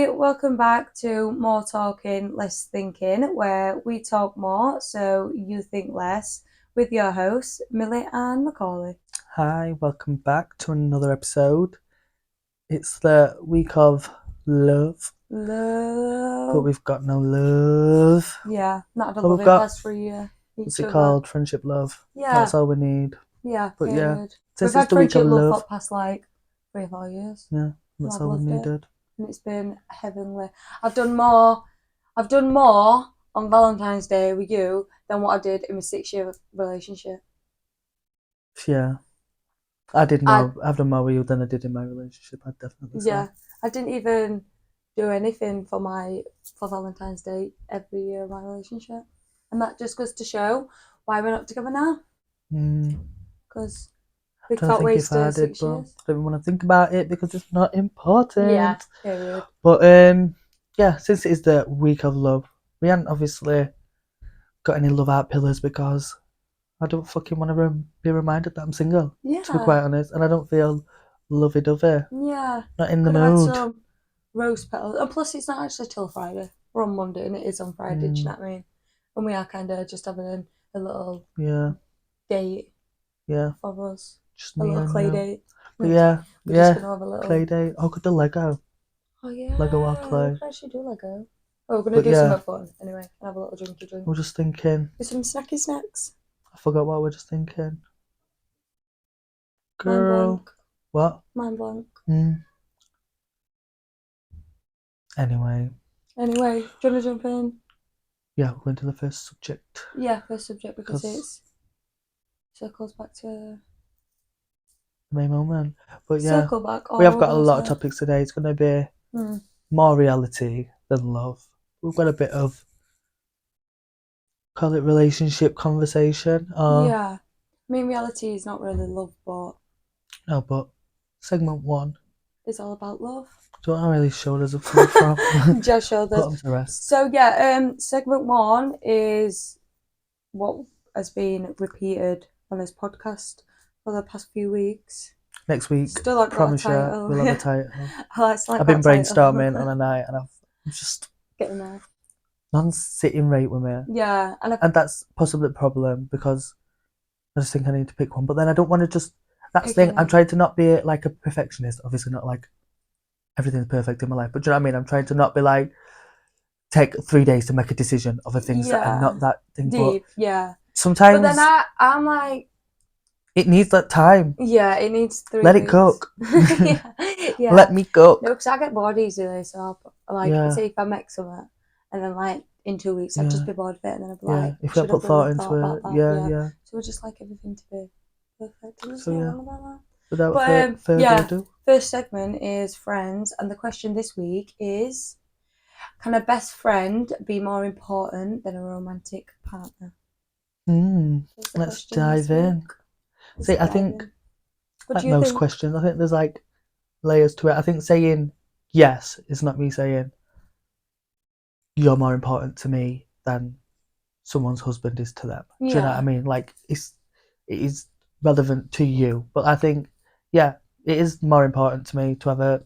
Hi, welcome back to More Talking, Less Thinking, where we talk more so you think less, with your hosts, Millie and Macaulay. Hi, welcome back to another episode. It's the week of love, but Love. we've got no love. Yeah, not had a But love we've in got, past for each what's it other. called? Friendship love. Yeah, That's all we need. yeah, But yeah, period. We've since it's had the week of friendship love for love, the past like 3 or 4 years. yeah, And that's I've all we loved it. needed. And it's been heavenly. I've done more on Valentine's Day with you than what I did in my 6 year relationship. Yeah, I've done more with you than I did in my relationship, I'd definitely say. Yeah, I didn't even do anything for Valentine's Day every year of my relationship, and that just goes to show why we're not together now. Because we Trying to can't think if waste I did, six but years. I don't even want to think about it because it's not important. Yeah, period. But yeah, since it is the week of love, we haven't obviously got any love out pillars because I don't fucking want to be reminded that I'm single, to be quite Yeah, honest, and I don't feel lovey-dovey. yeah. Not in the Could have had mood. some rose petals, and plus it's not actually till Friday. We're on Monday, and it is on Friday. Do you know what I mean? And we are kind of just having a little Yeah, date yeah, for us, just a me little and clay you. date. But yeah, We're just yeah, gonna have a clay little. day. Oh, good, the Lego. Oh yeah, Lego or we clay. could actually do Lego. Oh, we're gonna But do yeah, something fun anyway. And have a little drinky drink. we're just thinking, With some snacky snacks. I forgot what we're just thinking. Mind Girl, blank. what? Mind blank. Anyway, Anyway, do you wanna jump in? yeah, we're going to the first subject. Yeah, first subject because Because it circles back to the main moment. But yeah, circle back. we have Oh, got a what lot I of said. topics today. It's going to be more reality than love. We've got a bit of, call it relationship conversation. Yeah, I mean reality is not really love, but No, but segment one. it's all about love. Don't know really show us a food from. Just showed us. Put them to rest. So yeah, segment one is what has been repeated on this podcast for the past few weeks. Next week, Still like got a promise you, title. we'll have a title. I still like I've got been a title. brainstorming on a night and I'm just Getting there. man's sitting right with me. Yeah, And that's possibly the problem because I just think I need to pick one. But then I don't want to just. That's the thing. I'm trying to not be like a perfectionist. Obviously, not like everything's perfect in my life. But do you know what I mean? I'm trying to not be like take 3 days to make a decision of the things that are not that thing. Deep, But yeah. sometimes But then I'm like, it needs that time. yeah, it needs 3 Let weeks. it cook. yeah, yeah. Let me cook. No, because I get bored easily. So like, Yeah. say if I make something, and then like in 2 weeks I'd just be bored of it, and then I'd be like, if you should put have really thought into thought about it, that. yeah. So we just like everything to be perfect. And there's So no yeah. wrong about that. Without further yeah. ado. First segment is friends, and the question this week is: can a best friend be more important than a romantic partner? Let's dive in. See, I think like most questions, I think there's like layers to it. I think saying yes is not me saying you're more important to me than someone's husband is to them. Do you know what I mean? Like it is relevant to you, but I think yeah, it is more important to me to have a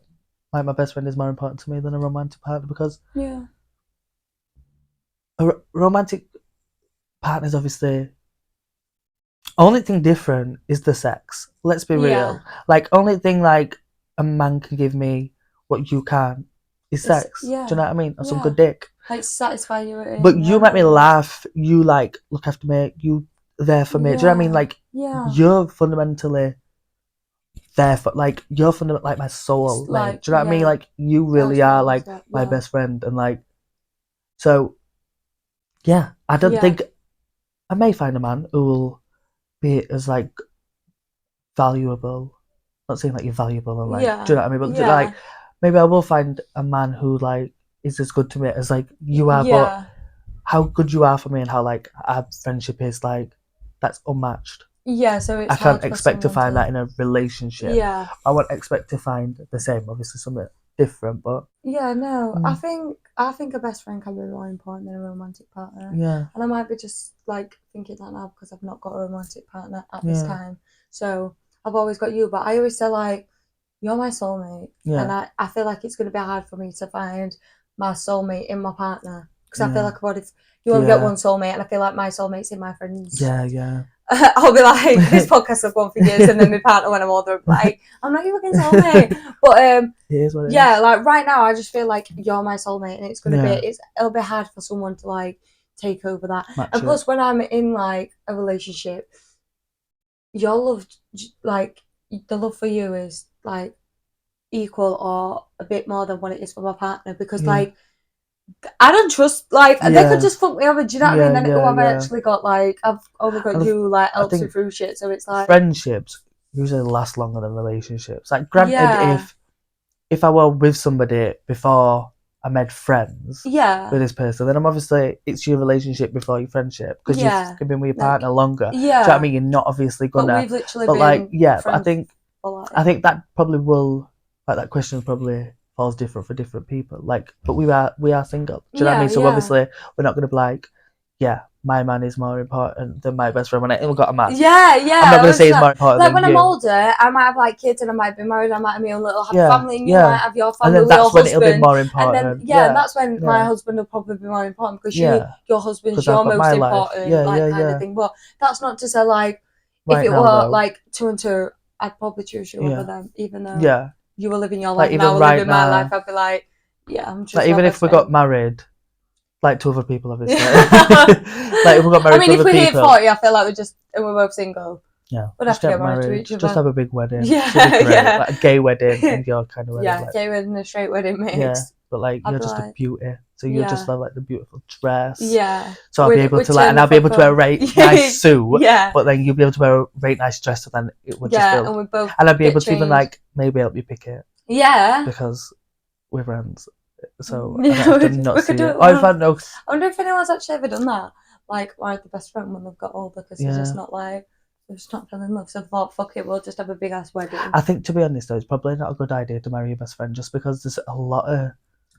like my best friend is more important to me than a romantic partner because a romantic partner is obviously only thing different is the sex. Let's be real. Like only thing like a man can give me what you can't is sex. Do you know what I mean? Or some good dick. Like satisfy you. But you make me laugh. You like look after me. You there for me. Do you know what I mean? Like you're fundamentally there for like you're fundamentally like my soul. Like do you know what I mean? Like you really are like my best friend and like so. Yeah, I don't think I may find a man who will be as like valuable. Not saying like you're valuable and like do you know what I mean? But like maybe I will find a man who like is as good to me as like you are, but how good you are for me and how like our friendship is like that's unmatched. Yeah, so it's I can't expect to find that in a relationship. Yeah. I won't expect to find the same, obviously something different, but yeah, no. I think a best friend can be more important than a romantic partner. Yeah. And I might be just like thinking that now because I've not got a romantic partner at this time. So I've always got you, but I always say like you're my soulmate, and I feel like it's going to be hard for me to find my soulmate in my partner, because I feel like if you only get one soulmate, and I feel like my soulmate's in my friends. Yeah. I'll be like, this podcast will go on for years, and then my partner, when I'm older, will be like, I'm not your fucking soulmate. But it is what it is. like right now, I just feel like you're my soulmate, and it's gonna be, it'll be hard for someone to like take over that. And plus, when I'm in like a relationship, your love, like the love for you is like equal or a bit more than what it is for my partner, because like I don't trust, like they could just fuck me over, do you know what I mean? Then I've actually got like, I've only got you like helps me through shit, so it's like friendships usually last longer than relationships. Like granted, if I were with somebody before I made friends with this person, then I'm obviously, it's your relationship before your friendship, because you've been with your partner longer. Do you know what I mean? You're not obviously gonna. But we've literally been friends. I think that probably will, like, that question probably falls different for different people. Like, but we are single. Do you know what I mean? So obviously we're not gonna be like, my man is more important than my best friend when I got a man. I'm not gonna say he's more important. Like when I'm older, I might have like kids and I might be married. I might have my own little happy family, and you might have your family with your husband. And then that's when it'll be more important. And then and that's when my husband will probably be more important, because your husband's your most important, kind of thing. But that's not to say like if it were like 2 and 2, I'd probably choose you over them, even though you were living your life and I was living my life. I'd be like, I'm just like, even if we got married, like to other people, obviously. Like if we got married, if we hit 40, I feel like we're both single. Yeah, we'd have to get married to each other. Just have a big wedding. Like a gay wedding and your kind of wedding. Yeah, like, gay wedding and a straight wedding mixed. Yeah, but like you're just a beauty. So you just love like the beautiful dress. Yeah. So I'll be able to like, and I'll be able to wear a nice suit. But then you'll be able to wear a nice dress, so then it would just feel. And we both. And I'd be able to even like maybe help you pick it. Yeah. Because we're friends. So we could do it. I wonder if anyone's actually ever done that. Like married the best friend when they've got older, because they're just not like, they're just not feeling love. So thought, fuck it, we'll just have a big ass wedding. I think, to be honest though, it's probably not a good idea to marry your best friend, just because there's a lot of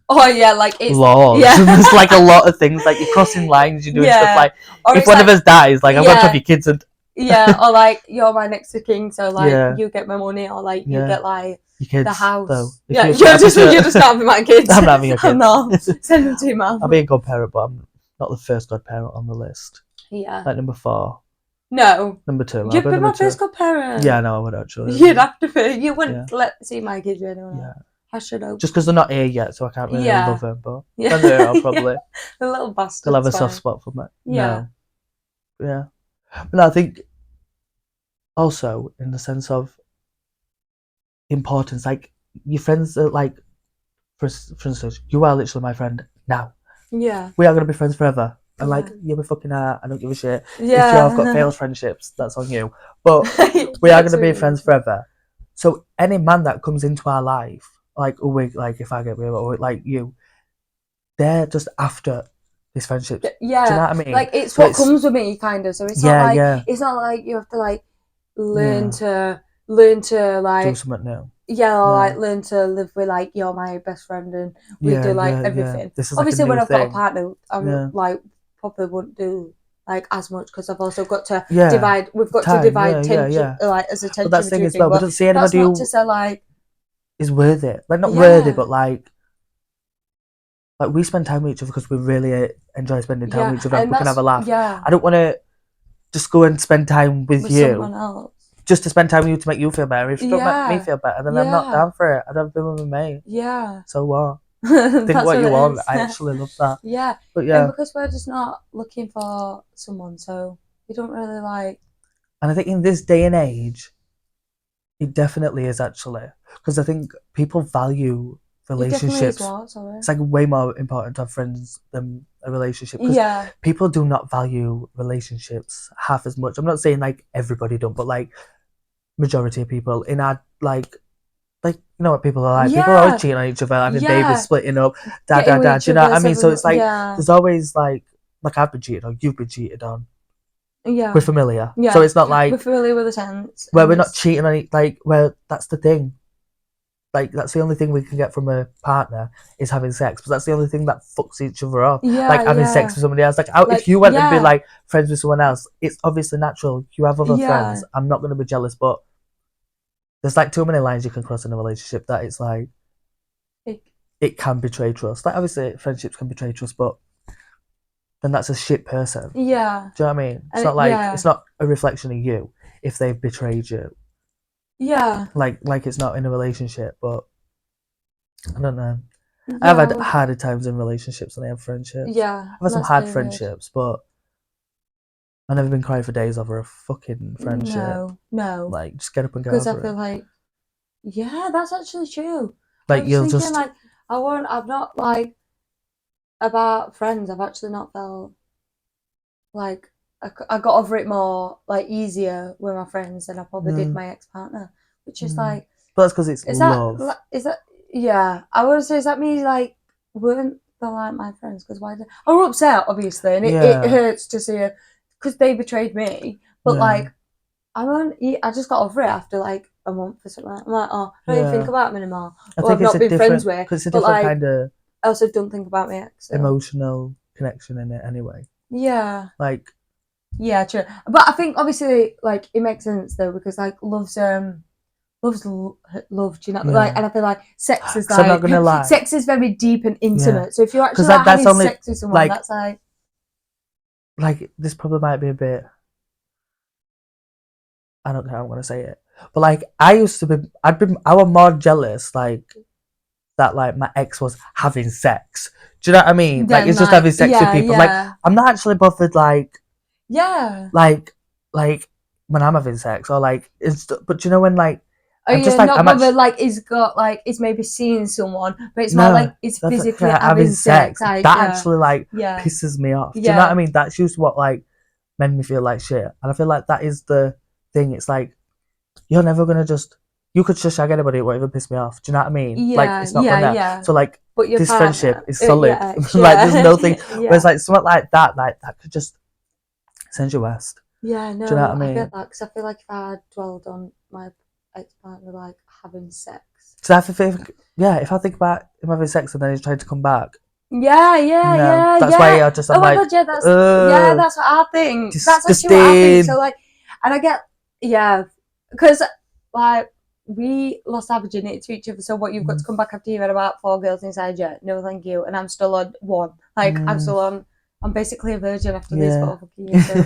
like it's laws. There's like a lot of things, like you're crossing lines, you're doing stuff like, or if one of us dies, like I've got to have your kids and or like you're my next of kin, so like you get my money, or like you get like your kids, the house. Though, you're just not having my kids. I'm not having your kids. I'm not. Send them to your mum. I'll be a godparent, but I'm not the first godparent on the list. Yeah. Like number 4. No. Number 2. You'd be my first godparent. Yeah, no, I would actually. You'd have to be. You wouldn't see my kids with anyone else. I should hope. Just because they're not here yet, so I can't really love them, but I'll probably. The little bastards. They'll have a soft spot for me. Yeah. No. Yeah. But I think also in the sense of importance, like your friends are like, for instance, you are literally my friend now. Yeah. We are going to be friends forever. And like, you're my fucking heart, I don't give a shit. Yeah. If you've got failed friendships, that's on you. But we are going to be friends forever. So any man that comes into our life, like if I get with, or like you, they're just after this friendship. Yeah. Do you know what I mean? Like it's what comes with me, kind of. So it's not like it's not like you have to like learn to like do something new. Yeah, or like learn to live with like you're my best friend and we do like everything. This is obviously like when I've got a partner, I'm like probably wouldn't do like as much, because I've also got to divide. We've got to divide tension, like as a tension. But that's the thing as well. We don't see anybody who to say like is worth it. Like not worthy, but like we spend time with each other because we really enjoy spending time with each other. And we can have a laugh. Yeah. I don't want to just go and spend time with you. Someone else. Just to spend time with you to make you feel better. If you don't make me feel better, then I'm not down for it. I'd have been with me. Yeah. So what? Think what you want. I actually love that. Yeah. But and because we're just not looking for someone, so we don't really like. And I think in this day and age, it definitely is actually, because I think people value relationships. It's like way more important to have friends than a relationship. People do not value relationships half as much. I'm not saying like everybody don't, but like majority of people in our like you know what people are like. People are always cheating on each other, having babies, splitting up, do you know what I mean? So it's like there's always like I've been cheated on, you've been cheated on. Yeah, we're familiar. Yeah, so it's not like we're familiar with the tense where we're not cheating on it. Like where that's the thing. Like that's the only thing we can get from a partner is having sex, but that's the only thing that fucks each other up. Like having sex with somebody else. Like if you went and be like friends with someone else, it's obviously natural. You have other friends. I'm not going to be jealous, but there's like too many lines you can cross in a relationship that it's like it can betray trust. Like obviously friendships can betray trust, but then that's a shit person. Yeah. Do you know what I mean? It's not like it's not a reflection of you if they've betrayed you. Yeah. Like it's not in a relationship, but I don't know. I've had harder times in relationships than I have friendships. Yeah. I've had some hard friendships, but I've never been crying for days over a fucking friendship. No. Like, just get up and go because over I feel like, yeah, that's actually true. Like, you'll thinking, just like I've not like about friends. I've actually not felt like I got over it more like easier with my friends than I probably did my ex-partner, which is like. But that's because it's love. Is that yeah? I would say, is that me like weren't they like my friends? Because why? I was upset, obviously, and it hurts to see it because they betrayed me. But like, I just got over it after like a month or something. I'm like, oh, I don't even think about them anymore. Or I've not been friends with. Because it's a different kind of. I also don't think about my ex. So. Emotional connection in it, anyway. Yeah. Like. Yeah, true. But I think obviously, like, it makes sense though because like love's love, do you know? Yeah. Like, and I feel like sex is like. I'm not gonna lie. Sex is very deep and intimate. Yeah. So if you're actually like, having sex with someone, like, that's like. Like, this probably might be a bit. I don't know how I'm gonna say it, but like I used to be, I was more jealous, like that, like my ex was having sex. Do you know what I mean? Then, like it's just having sex with people. Like I'm not actually bothered, like like when I'm having sex or like it's. But you know when like. I'm just like not bothered. Like he's got like he's maybe seeing someone, but it's more like it's physically having sex. Like, that actually like pisses me off. Do you know what I mean? That's just what like made me feel like shit, and I feel like that is the thing. It's like you're never gonna just. You could just shag anybody, it won't even piss me off. Do you know what I mean? Yeah, like it's not gonna. Yeah. So like this partner, friendship is solid. Like there's no thing. Whereas like something like that could just send you west. Yeah, no, do you know what I mean? I get that because I feel like if I had dwelled on my ex-partner like having sex. So if I think about him having sex and then he's trying to come back. Yeah. That's why I just. I'm my God, that's what I think. Disgusting. That's actually what I think. So like, and I get because like we lost our virginity to each other. So what you've got to come back after you've had about 4 girls inside you? No, thank you. And I'm still on 1. Like I'm still on. I'm basically a virgin after these 4 fucking years. So.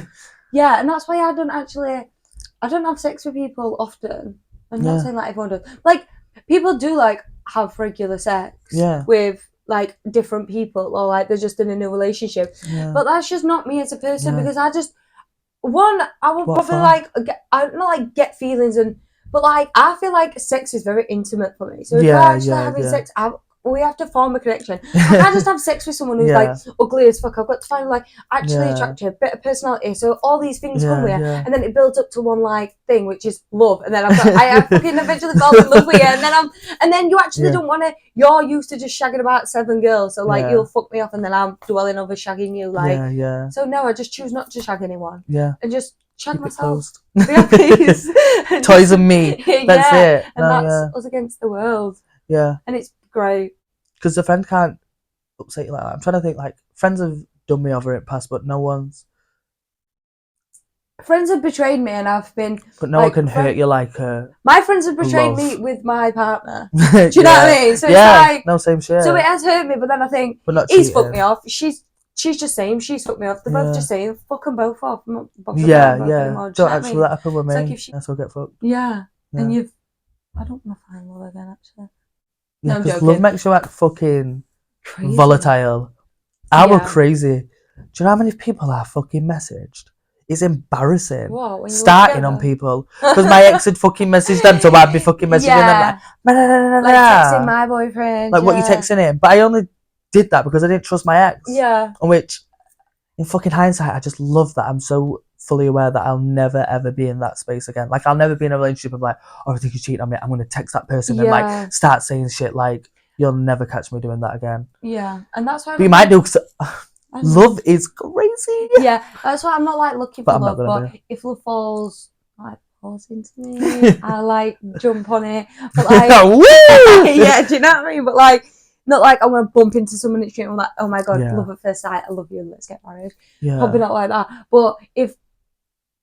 Yeah, and that's why I don't have sex with people often. I'm not saying like everyone does. Like people do like have regular sex with like different people or like they're just in a new relationship. But that's just not me as a person because I just I would probably like I not like get feelings but like I feel like sex is very intimate for me. So if we're actually having sex, we have to form a connection. I can't just have sex with someone who's like ugly as fuck. I've got to find like actually attractive, bit of personality. So all these things come with it, and then it builds up to one like thing, which is love. And then I fucking eventually fall in love with you, and then you actually don't want to. You're used to just shagging about 7 girls, so like you'll fuck me off, and then I'm dwelling over shagging you. Like So no, I just choose not to shag anyone. And just. Shag myself. Peace. Toys and me. That's it. And that's us against the world. Yeah. And it's great. Because the friend can't upset you like that. I'm trying to think like friends have done me over in the past, but no one's. Friends have betrayed me, and I've been. But no one can hurt you like. My friends have betrayed me with my partner. Do you know what I mean? So it's like no same shit. So it has hurt me, but then I think he's fucked me off. She's just saying she's fucked me off. They're both just saying fuck them both off. I'm not bothered anymore. Don't actually let happen with me. Like that's what get fucked. Yeah. And I don't want to find love again actually. Yeah, because love makes you like fucking crazy. Volatile. I were crazy. Do you know how many people I fucking messaged? It's embarrassing. What, starting on people. Because my ex had fucking messaged them, so I'd be fucking messaging them like texting my boyfriend. Like what you texting him. But I only did that because I didn't trust my ex. On which, in fucking hindsight, I just love that. I'm so fully aware that I'll never ever be in that space again. Like I'll never be in a relationship of like, oh, I think you cheated on me. I'm gonna text that person and like start saying shit like, you'll never catch me doing that again. Yeah, and that's why. But you might do because love is crazy. Yeah, that's why I'm not like looking for love. But if love falls into me, I like jump on it. But like, do you know what I mean? But like. Not like I want to bump into someone in the street and I'm like, oh my God, love at first sight, I love you, let's get married. Probably not like that. But if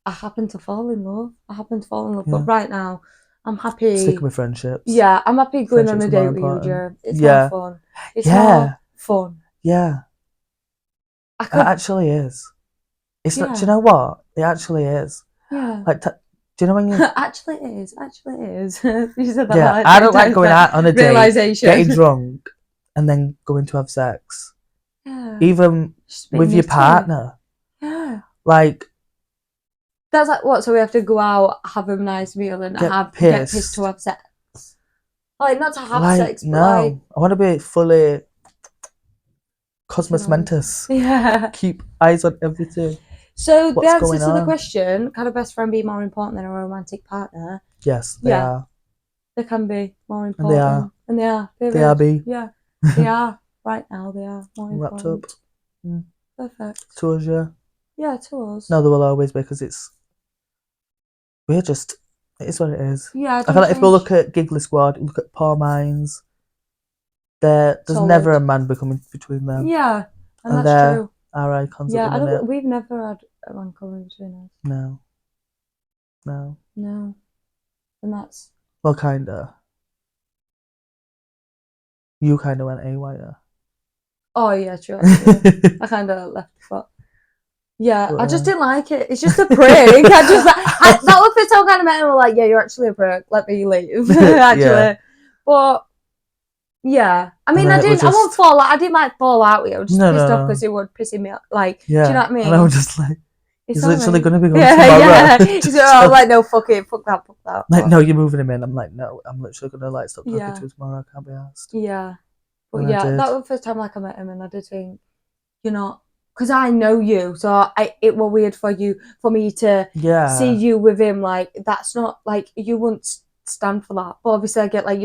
I happen to fall in love, but right now I'm happy sticking with friendships. Yeah, I'm happy going on a date with you, Joe. It's more fun. It's more fun. Yeah. It actually is. It's not. Do you know what? It actually is. Yeah. Like, do you know when you? Actually, it is. You said that. Yeah, I don't like going out on a date, getting drunk, and then going to have sex. Yeah. Even with your partner. Yeah. Like. That's like what? So we have to go out, have a nice meal, and get pissed to have sex. Like not to have sex, but I want to be fully cosmos mentis. Yeah. Keep eyes on everything. So the answer to the question, can a best friend be more important than a romantic partner? Yes, they are. They can be more important. And they are. They are. Yeah, they are. Right now, they are more important. Wrapped up. Perfect. To us, yeah. Yeah, to us. No, they will always be because we're just, it is what it is. Yeah, I feel like if we look at Giggly Squad, look at Poor Minds, there's never a man becoming between them. Yeah, and that's true. Our icons at the minute. We've never had a man coming between us. No. And that's... Well, kinda. You kinda went AWire. Oh, yeah, true. I kinda left the foot. Yeah, I just didn't like it. It's just a prick. That was the time kind of met him. Like, yeah, you're actually a prick. Let me leave. Actually, yeah. But yeah, I mean, I won't fall out. I didn't like fall out with you. I was just pissed off because it would piss me off. Like, do you know what I mean? And I was just like, he's literally going to be going tomorrow. Yeah. So I'm like, no, fuck it, fuck that. Like, no, you're moving him in. I'm like, no, I'm literally going to like stop talking to him tomorrow. I can't be asked. Yeah, but that was the first time like I met him, and I did think, you're not. Because I know you, so it was weird for me to see you with him. Like, that's not, like, you wouldn't stand for that. But obviously I get, like,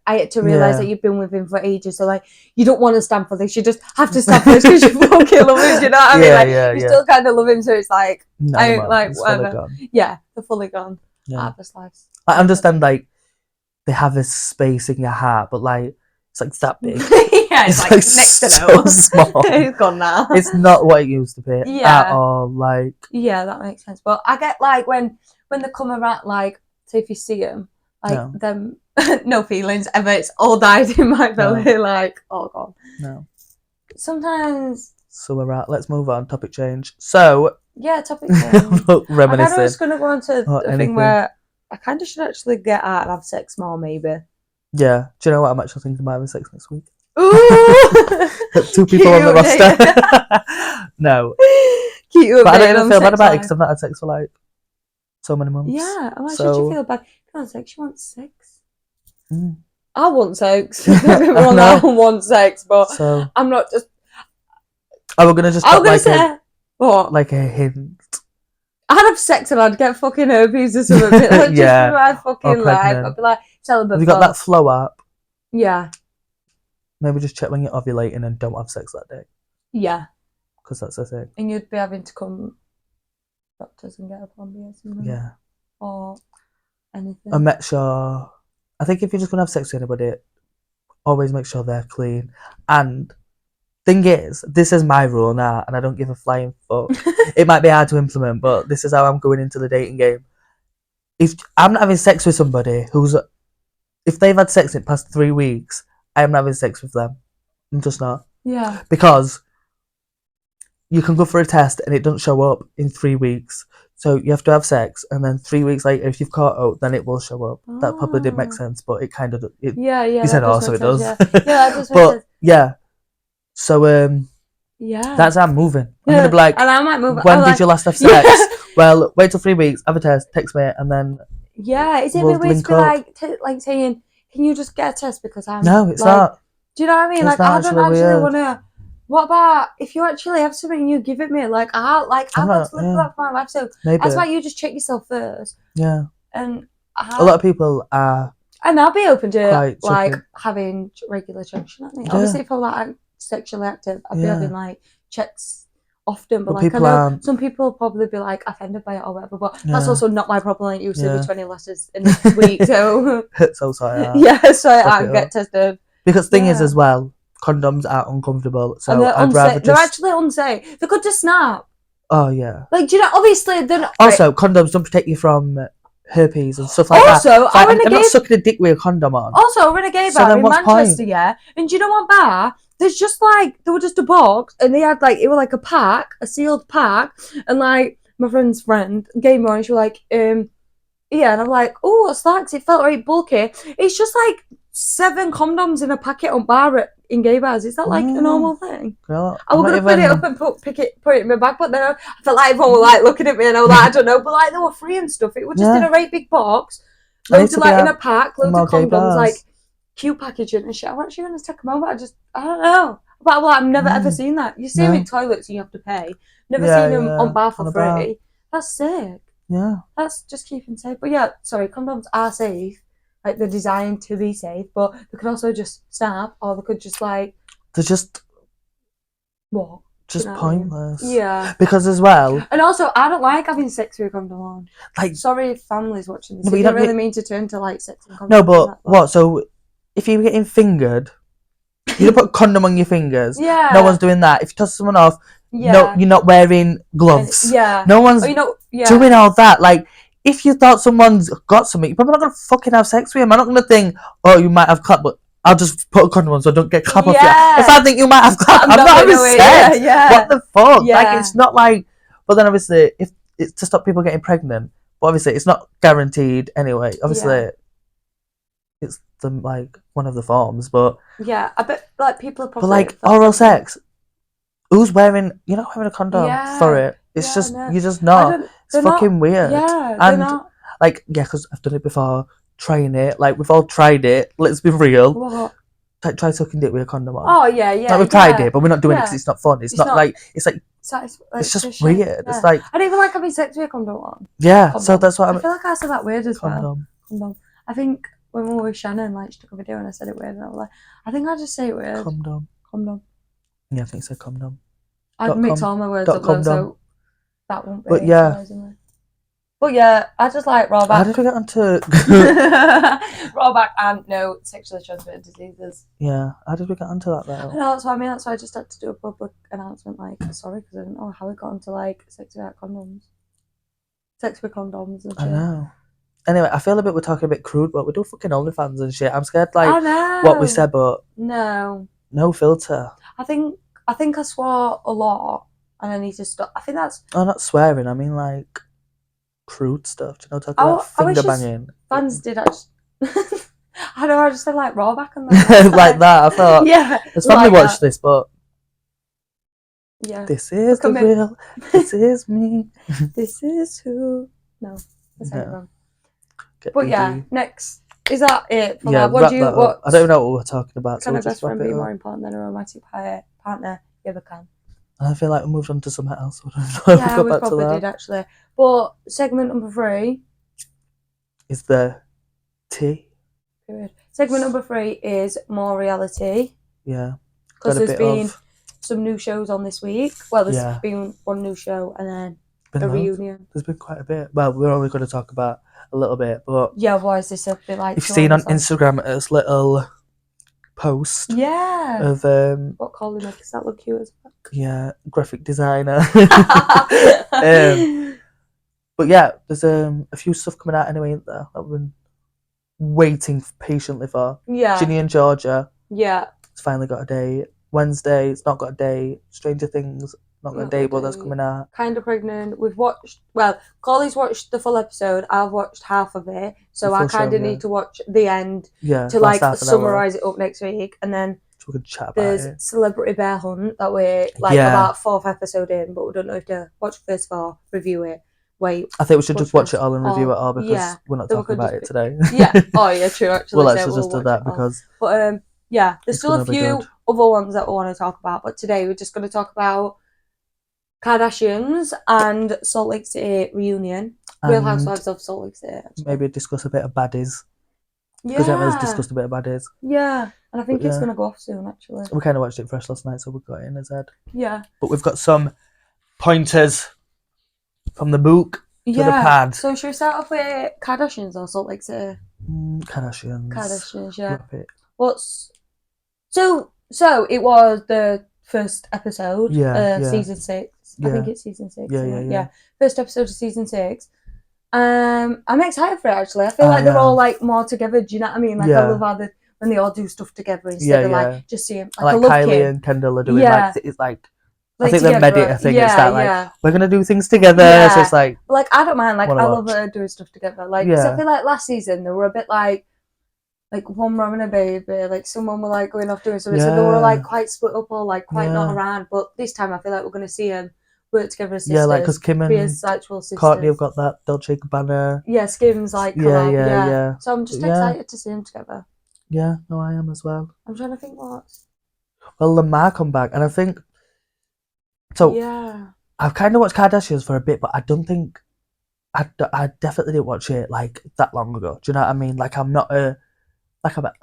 I had to realise that you've been with him for ages, so, like, you don't want to stand for this, you just have to stand for this because you fucking love him, do you know what I mean? Like, you still kind of love him, so it's like, whatever. Yeah, they're fully gone. Yeah. Life. I understand, like, they have this space in your heart, but, like, it's like that big. Yeah, it's like next to so small. It's gone now. It's not what it used to be at all. Like, yeah, that makes sense. But I get, like, when they come around, like, so if you see them, like, them, no feelings ever. It's all died in my belly. Like, oh god. No. Sometimes. So we're at. Let's move on. Topic change. So. Yeah, topic change. Reminiscing. I was gonna go on to the thing where I kind of should actually get out and have sex more, maybe. Yeah. Do you know what? I'm actually thinking about having sex next week. Ooh! 2 people on the roster. No. But I don't even feel bad about it because I've not had sex for like so many months. Yeah. Why should you feel bad? Come on, sex. You want sex? I want sex. Don't get me wrong, I want sex, but I'm not just. Oh, we're gonna just. I'm gonna say what? Like a hint. I'd have sex and I'd get fucking herpes or something. Like, just for my fucking life. I'd be like, celibate. Have you got that flow up? Yeah. Maybe just check when you're ovulating and don't have sex that day. Yeah. Because that's the thing. And you'd be having to come doctors and get a Plan B or something. Yeah. Or anything. And make sure. I think if you're just gonna have sex with anybody, always make sure they're clean. And thing is, this is my rule now, and I don't give a flying fuck. It might be hard to implement, but this is how I'm going into the dating game. If I'm not having sex with somebody if they've had sex in the past 3 weeks, I am not having sex with them. I'm just not. Yeah. Because you can go for a test and it doesn't show up in 3 weeks. So you have to have sex, and then 3 weeks later, if you've caught out, then it will show up. Oh. That probably didn't make sense, but it kind of. Yeah. You said, so it does. Yeah, that does make sense. Yeah. So, that's how I'm moving. I'm going to be like, and I might move. When did you last have sex? Well, wait till 3 weeks, have a test, text me, and then. Yeah, is it a bit weird to be like saying, can you just get a test because I'm. No, it's not. Do you know what I mean? Like, I don't actually want to. What about if you actually have something and you give it me? Like, I've got to live that for my life, so that's why you just check yourself first. Yeah. And a lot of people are. And I'll be open to like having regular checks. You know what I mean? Obviously, if I'm like sexually active, I'd be having like checks often. But like, I know some people probably be like offended by it or whatever. But that's also not my problem. Like, you send me 20 letters in this week, so. So sorry. Yeah, so I can get tested. Because thing is as well. Condoms are uncomfortable, so I'd rather they're actually unsafe. They're good to snap. Oh yeah. Like, do you know? Obviously, they're not. Also, condoms don't protect you from herpes and stuff like that. Also, I'm not sucking a dick with a condom on. Also, we're in a gay bar in Manchester, yeah. And do you know what bar? There's just like, there was just a box and they had like, it was like a pack, a sealed pack. And like, my friend's friend gave me one and she was like, yeah. And I'm like, oh, what's that? Because it felt very bulky. It's just like 7 condoms in a packet on bar in gay bars. Is that like a normal thing? Girl, I was going to put it up and put it in my bag, but then I felt like everyone was like looking at me and I was like, I don't know. But like, they were free and stuff. It was just in a right big box. Loads of like in a pack, loads of condoms, like cute packaging and shit. I'm actually going to take them over. I don't know. But I've never ever seen that. You see them in toilets and you have to pay. Never seen them on bar for free. That's sick. Yeah. That's just keeping safe. But yeah, sorry, condoms are safe. Like they're designed to be safe, but they could also just snap, or they could just like. They're just. What? Just pointless. I mean? Yeah. Because as well. And also, I don't like having sex with a condom on. Like. Sorry if family's watching this. No, you don't really mean to turn to like sex and condoms. No, but what? So if you're getting fingered, you don't put a condom on your fingers. Yeah. No one's doing that. If you toss someone off, no, you're not wearing gloves. Yeah. No one's doing all that. Like, if you thought someone's got something, you're probably not going to fucking have sex with him. I'm not going to think, oh, you might have clap, but I'll just put a condom on so I don't get clap off you. If I think you might have clap, I'm not having sex. What the fuck? Like, it's not like... But then obviously, if it's to stop people getting pregnant, but obviously it's not guaranteed anyway. Obviously, it's the like one of the forms, but... Yeah, I bet like people are probably... But like, oral sex, who's wearing... You're not wearing a condom for it. It's just... You're just not. It's fucking weird. Yeah, and not. Like, because I've done it before, trying it. Like, we've all tried it. Let's be real. What? Like, try sucking dick with a condom on. Oh, yeah. Like, we've tried it, but we're not doing it because it's not fun. It's not like... It's like... It's just weird. It's like... I don't even like having sex with a condom on. Yeah, so that's what I feel like I said that weird as well. Condom. I think when we were with Shannon, like, she took a video and I said it weird, and I was like, I think I just say it weird. Condom. Yeah, I think it's a condom. I'd mix all my words up though, so that won't be surprisingly. But yeah, I just like raw back. How did we get onto raw back and no sexually transmitted diseases? Yeah, how did we get onto that though? No, that's what I mean. That's why I just had to do a public announcement. Like, sorry, because I didn't know how we got onto like sex with condoms and shit. I know. Anyway, I feel we're talking a bit crude, but we do fucking OnlyFans and shit. I'm scared, like what we said, but no filter. I think I swore a lot, and I need to stop. I think that's. Oh, not swearing. I mean, like. Crude stuff, do you know, talking about finger banging. Fans did actually. I know, I just said like raw back and that. Like that, I thought. Yeah. There's family like watched this, but. Yeah. This is the real. This is me. This is who. No, that's wrong. But yeah, next. Is that it? For that? What do you? What? I don't know what we're talking about. Can a best friend be more important than a romantic partner? You ever can. I feel like we moved on to something else. Yeah, we probably did actually. But segment number 3 is the tea. Period. Segment number 3 is more reality. Yeah. Because there's been some new shows on this week. Well, there's been one new show and then a reunion. There's been quite a bit. Well, we're only going to talk about a little bit, but yeah. Otherwise, this will be like. You've seen on Instagram this little post. Yeah. Of what Colin makes that look cute as fuck. Yeah, graphic designer. But yeah, there's a few stuff coming out anyway that I've been waiting patiently for. Yeah. Ginny and Georgia. Yeah. It's finally got a date. Wednesday, it's not got a date. Stranger Things, not got a date, but that's coming out. Kind of Pregnant. We've watched. Well, Collie's watched the full episode. I've watched half of it, so I kind of need to watch the end. Yeah. To like summarize it up next week, and then. So we can chat about there's Celebrity Bear Hunt that we're like about 4th episode in, but we don't know if to watch first of all, review it. Wait. I think we should just watch it all and review it all because we're not talking about it today. Yeah. Oh yeah, true. Actually, we'll actually just do that because. But yeah, there's still a few other ones that we want to talk about, but today we're just going to talk about Kardashians and Salt Lake City reunion. Real Housewives of Salt Lake City. Actually. Maybe discuss a bit of baddies. Yeah. Because everyone's discussed a bit of baddies. Yeah. And I think it's going to go off soon, actually. We kind of watched it fresh last night, so we got it in his head. Yeah. But we've got some pointers from the book to the pad. So should we start off with Kardashians or Salt Lake City? Kardashians, yeah. So it was the first episode, season 6. I think it's season 6. Yeah. First episode of season 6. I'm excited for it actually. I feel like they're all like more together. Do you know what I mean? Like I love how when they all do stuff together instead of like just seeing like I love Kylie Kim. and Kendall are doing like it's like I think together, they've made it a thing. It's that like we're gonna do things together. So it's like I don't mind. Like I love doing stuff together. Like cause I feel like last season they were a bit like one mum and a baby. Like someone were like going off doing something, so they were like quite split up or like quite not around. But this time I feel like we're gonna see them work together as sisters. Yeah, like because Kim and Courtney have got that Dolce & Gabbana. Yeah, Skims like collab. Yeah. So I'm just excited to see them together. Yeah, no, I am as well. I'm trying to think what. Well, Lamar come back, and I think so. Yeah, I've kind of watched Kardashians for a bit, but I don't think I definitely didn't watch it like that long ago. Do you know what I mean? Like I'm not I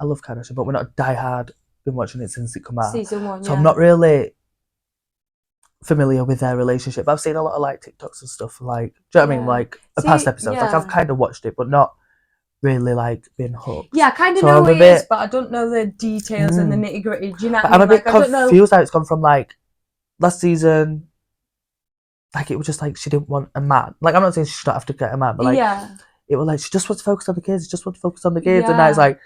love Kardashian, but we're not diehard. Been watching it since it came out. Season 1, so I'm not really familiar with their relationship. I've seen a lot of like TikToks and stuff. Like, do you know what I mean? Like past episodes. Like I've kind of watched it, but not really like been hooked. Yeah, I kind of know who it is, but I don't know the details and the nitty gritty. Do you know what I mean? I'm a bit confused how it's gone from like last season. Like it was just like she didn't want a man. Like I'm not saying she should not have to get a man, but like it was like she just wants to focus on the kids. Just want to focus on the kids, and now it's like,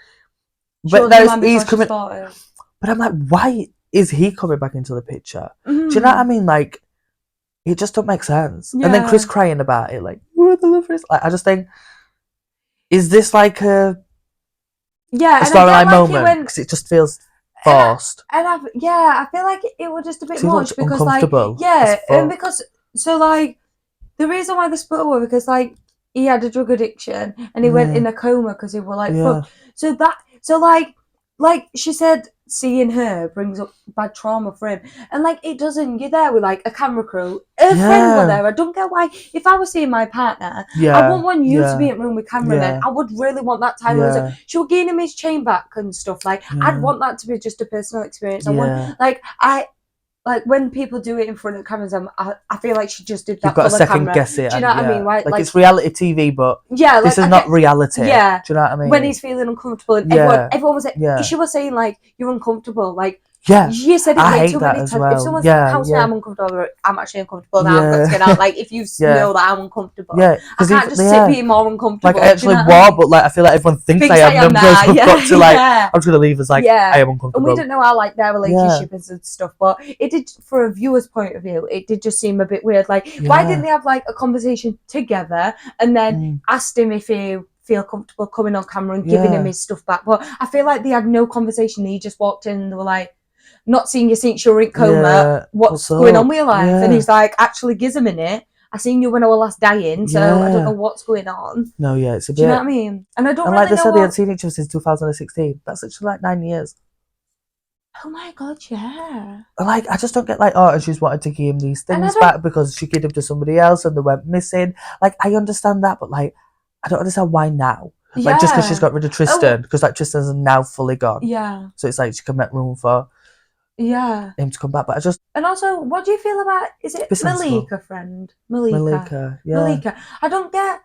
but now he's coming. But I'm like, why is he coming back into the picture? Do you know what I mean? Like, it just don't make sense. And then Chris crying about it, like, we're the lovers. Like, I just think, is this like a storyline moment? Because it just feels forced. I feel like it was just a bit much because, like, and because the reason why they split up was because like he had a drug addiction and he went in a coma because he was like, like she said, seeing her brings up bad trauma for him, and like it doesn't. You're there with like a camera crew, a friend were there. I don't get why. If I was seeing my partner, I wouldn't want you to be in a room with cameramen. I would really want that time. She would gain him his chain back and stuff. Like I'd want that to be just a personal experience. I want like when people do it in front of cameras, I feel like she just did that. You've got to second guess it. Do you know what I mean? Right? Like it's reality TV, but this is not reality. Yeah. Do you know what I mean? When he's feeling uncomfortable, and everyone was like, she was saying like, "You're uncomfortable." Like, you said it way too many times. Well. If someone's counting I'm uncomfortable, I'm actually uncomfortable now. I've got to get out. Like, if you know that I'm uncomfortable, I can't just sit being more uncomfortable. Like I actually was, but like I feel like everyone thinks I am. I've got to like, I'm just gonna leave as like I am uncomfortable. And we don't know how like their relationship is and stuff, but it did, for a viewer's point of view, it did just seem a bit weird. Like, why didn't they have like a conversation together and then asked him if he feel comfortable coming on camera and giving him his stuff back? But I feel like they had no conversation. He just walked in and they were like, not seeing you since you were in coma. What's going on with your life? And he's like, actually, gives a minute. I seen you when I was last dying, so I don't know what's going on. No, it's a bit. Do you know what I mean? And I don't. And like they said, they had seen each other since 2016. That's literally like 9 years. Oh my god, yeah. And like I just don't get like, and she's wanted to give him these things back because she gave them to somebody else and they went missing. Like I understand that, but like I don't understand why now. Like just because she's got rid of Tristan, because like Tristan's now fully gone. Yeah. So it's like she can make room for him to come back. But I just. And also, what do you feel about, is it Malika, friend? Malika. I don't get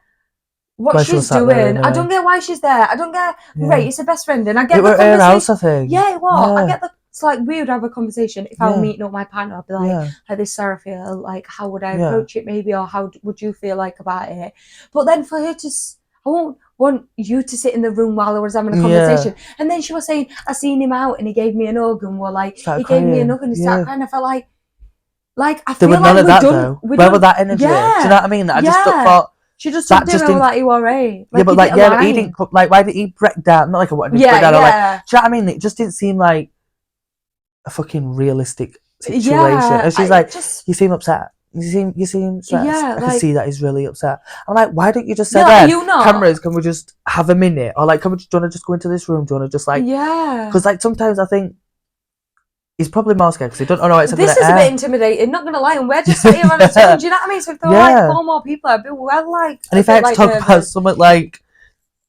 what she's doing. I don't get why she's there. I don't get, right, it's her best friend, and I get the conversation. House, I think. Yeah, it was. I get it's like weird to have a conversation. If I were meeting up my partner, I'd be like, how does Sarah feel? Like, how would I approach it maybe? Or how would you feel like about it? But then for her to, I won't want you to sit in the room while I was having a conversation. And then she was saying, I seen him out and he gave me an hug, and we're like, gave me an hug and he started crying. I felt like I feel like none of that though. Where was that energy? Yeah. Do you know what I mean? I just thought. She just took him like he was right. Like, but like, he didn't, like, why did he break down? Not like I wanted to break down. Or, like, do you know what I mean? It just didn't seem like a fucking realistic situation. And she's like, you seem upset. You seem stressed. I can see that he's really upset. I'm like, why don't you just say that? Cameras, can we just have a minute? Or like, do you want to just go into this room? Do you want to just like, because like sometimes I think he's probably more scared because he doesn't know it's This is a bit intimidating, not going to lie, and we're just sitting on his own, do you know what I mean? So if there were like 4 more people, I'd be well like... And if I had to talk about something like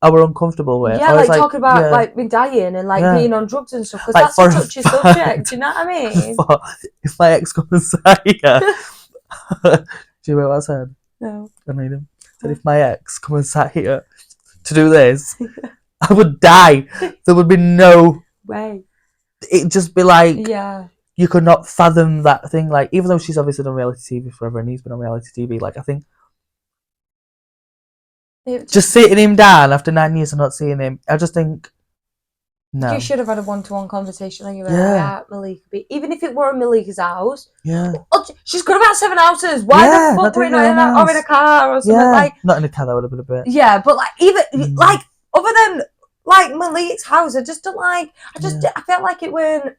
I were uncomfortable with... Yeah, like talking about like me dying and like being on drugs and stuff, because like, that's a touchy subject, do you know what I mean? If my ex comes inside here... Do you know what I said? No. I made him. I said, if my ex come and sat here to do this, I would die. There would be no way. It'd just be like, you could not fathom that thing. Like, even though she's obviously done reality TV forever and he's been on reality TV, like, I think Just sitting him down after 9 years of not seeing him, I just think, no. You should have had a one-to-one conversation anyway. Yeah. Malika, even if it were Malika's house. Yeah. She's got about 7 houses. Why the fuck were not in a car or something? Yeah. Like, not in a car, that would have been a bit. Yeah, but like even like other than like Malik's house, I just don't like. I felt like it weren't.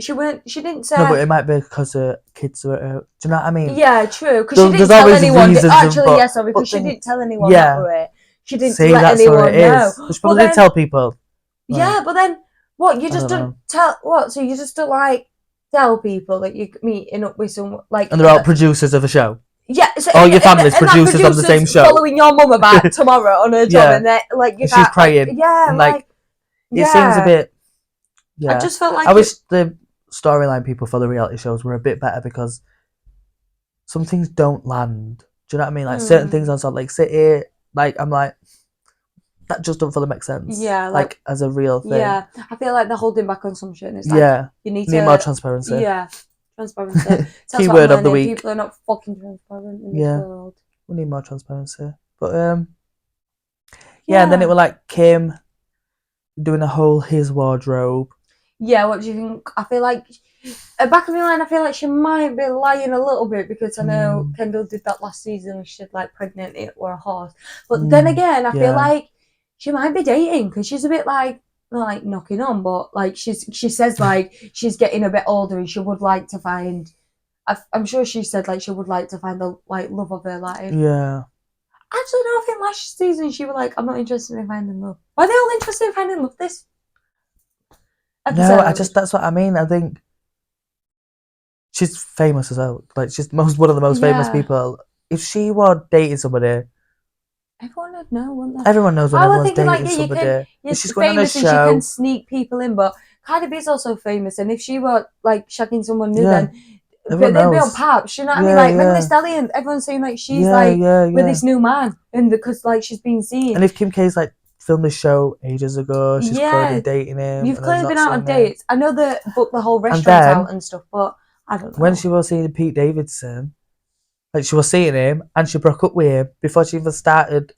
She didn't say. No, but it might be because kids were out. Do you know what I mean? Yeah, true. Because she didn't tell anyone. Actually, yes, sorry, because she didn't tell anyone that were it. She didn't let anyone know. She probably didn't tell people. Yeah, but then what? You just don't tell what? So you just don't like tell people that you're meeting up with someone like. And they're all producers of a show. Yeah, so all your family's producers on the same show. Following your mum about tomorrow on her job, and they're like, she's crying. Like, it seems a bit. Yeah, I just felt like I wish the storyline people for the reality shows were a bit better because some things don't land. Do you know what I mean? Like certain things on Salt Lake City, like I'm like, that just don't fully make sense. Yeah, like as a real thing. Yeah, I feel like they're holding back on some shit. And it's like, you need more transparency. Yeah, transparency. Keyword of the week. People are not fucking transparent in this world. We need more transparency. But and then it was like Kim doing a whole his wardrobe. Yeah, what do you think? I feel like back of my mind, I feel like she might be lying a little bit because I know Kendall did that last season. She had like pregnant it or a horse, but then again, I feel like she might be dating because she's a bit like knocking on, but like she says like she's getting a bit older and she would like to find. I'm sure she said like she would like to find the like love of her life. Yeah. Actually, no, I think last season she was like, I'm not interested in finding love. Why are they all interested in finding love this episode? No, that's what I mean. I think she's famous as well. Like she's one of the most famous people. If she were dating somebody, everyone would know, wouldn't they? Everyone knows when everyone's dating somebody. She's famous and she can sneak people in, but Cardi B's also famous, and if she were like shagging someone new, then they'd be on paps. You know what I mean? Like Megan Thee Stallion, everyone's saying like she's with this new man, and because like she's been seen. And if Kim K's like filmed this show ages ago, she's clearly dating him. You've clearly been out on dates. I know they booked the whole restaurant out and stuff, but I don't know. When she was seeing Pete Davidson, like she was seeing him, and she broke up with him before she even started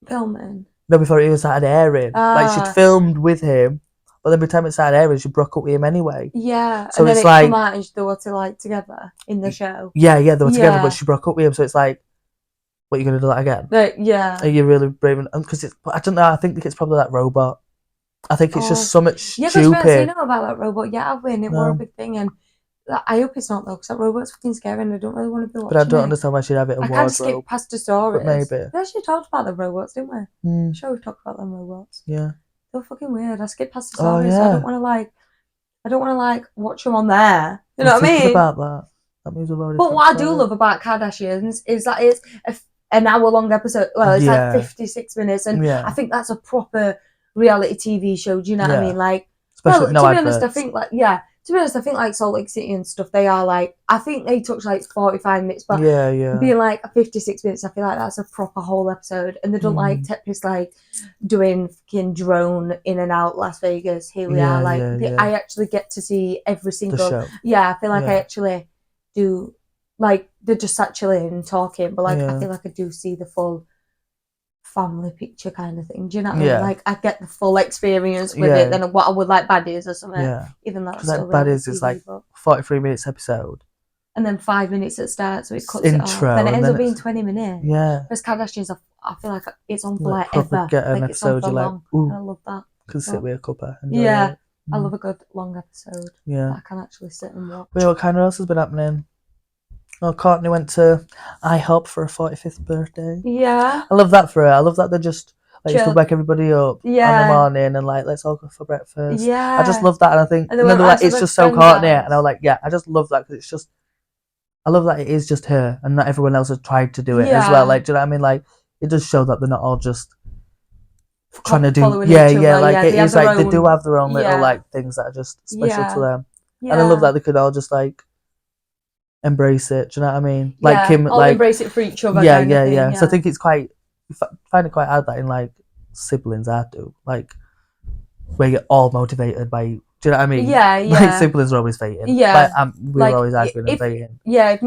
filming. No, before it even started airing. Like she'd filmed with him. But then by the time it started airing, she broke up with him anyway. Yeah, so and it's then like come out and they were together in the show. Yeah, they were together, but she broke up with him. So it's like, what, are you gonna do that again? Yeah. Are you really brave? Because I don't know. I think it's probably that robot. I think it's just so much stupid. Yeah, because we know about that robot. Yeah, I've been. It were a big thing, and I hope it's not though, because that robot's fucking scary, and I don't really want to be watching. But I don't understand why she'd have it in wardrobe. I can't skip past the stories. But maybe. We actually talked about the robots, didn't we? Sure, we talked about them robots. Yeah. They're fucking weird. I skipped past the stories. So I don't want to watch them on there. You know what I mean? About that. That means we've already. But what I do love about Kardashians is that it's an hour-long episode. Well, it's like 56 minutes, and I think that's a proper reality TV show. Do you know what I mean? Like, especially to be honest, I think to be honest, I think like Salt Lake City and stuff, they are like, I think they touch like 45 minutes, but being like 56 minutes, I feel like that's a proper whole episode. And they don't like Tepis like doing fucking drone in and out Las Vegas. Here we are. Like, I actually get to see every single show. Yeah, I feel like I actually do, like, they're just actually in talking, but like, I feel like I do see the full family picture kind of thing. Do you know what I mean? Like, I get the full experience with it than what I would like Baddies or something. Yeah. Even though like Baddies is like 43 minutes episode. And then 5 minutes at start, so it cuts it off. Then it ends up being 20 minutes. Yeah. Whereas Kardashians, I feel like it's on for like ever. Get an like episode, it's on for long. Ooh, I love that. Can sit with a cuppa. Yeah. I love a good long episode. Yeah. I can actually sit and watch. Wait, what kind of else has been happening? Oh, Courtney went to IHOP for her 45th birthday. Yeah. I love that for her. I love that they're just like used to wake everybody up in the morning and like, let's all go for breakfast. Yeah. I just love that, and I think they're like, it's just so Courtney, and I was like, I just love that because it's just, I love that it is just her and not everyone else has tried to do it as well. Like, do you know what I mean? Like, it does show that they're not all just trying to do like it is like they do have their own little like things that are just special to them. And I love that they could all just like embrace it. Do you know what I mean? Like Kim, like embrace it for each other. Yeah. So I think it's quite, I find it quite hard that in like siblings I do, like where you get all motivated by, do you know what I mean? Yeah. Like siblings are always fighting. Yeah. Like, we were always arguing and fighting. Yeah,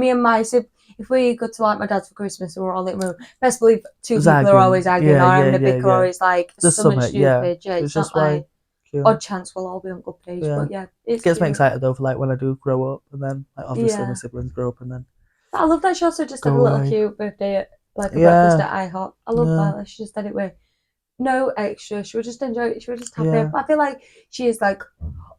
if if we go to like my dad's for Christmas and we're all in the room, best believe two people are always arguing or having a bicker or it's like something stupid. Yeah, it's just like odd chance we'll all be on good page. But yeah, it gets me excited though for like when I do grow up and then like obviously my siblings grow up and then. I love that she also just had a little cute birthday at like a breakfast at IHOP. I love that. Like, she just did it with no extra. She would just enjoy it. She would just happy. I feel like she is like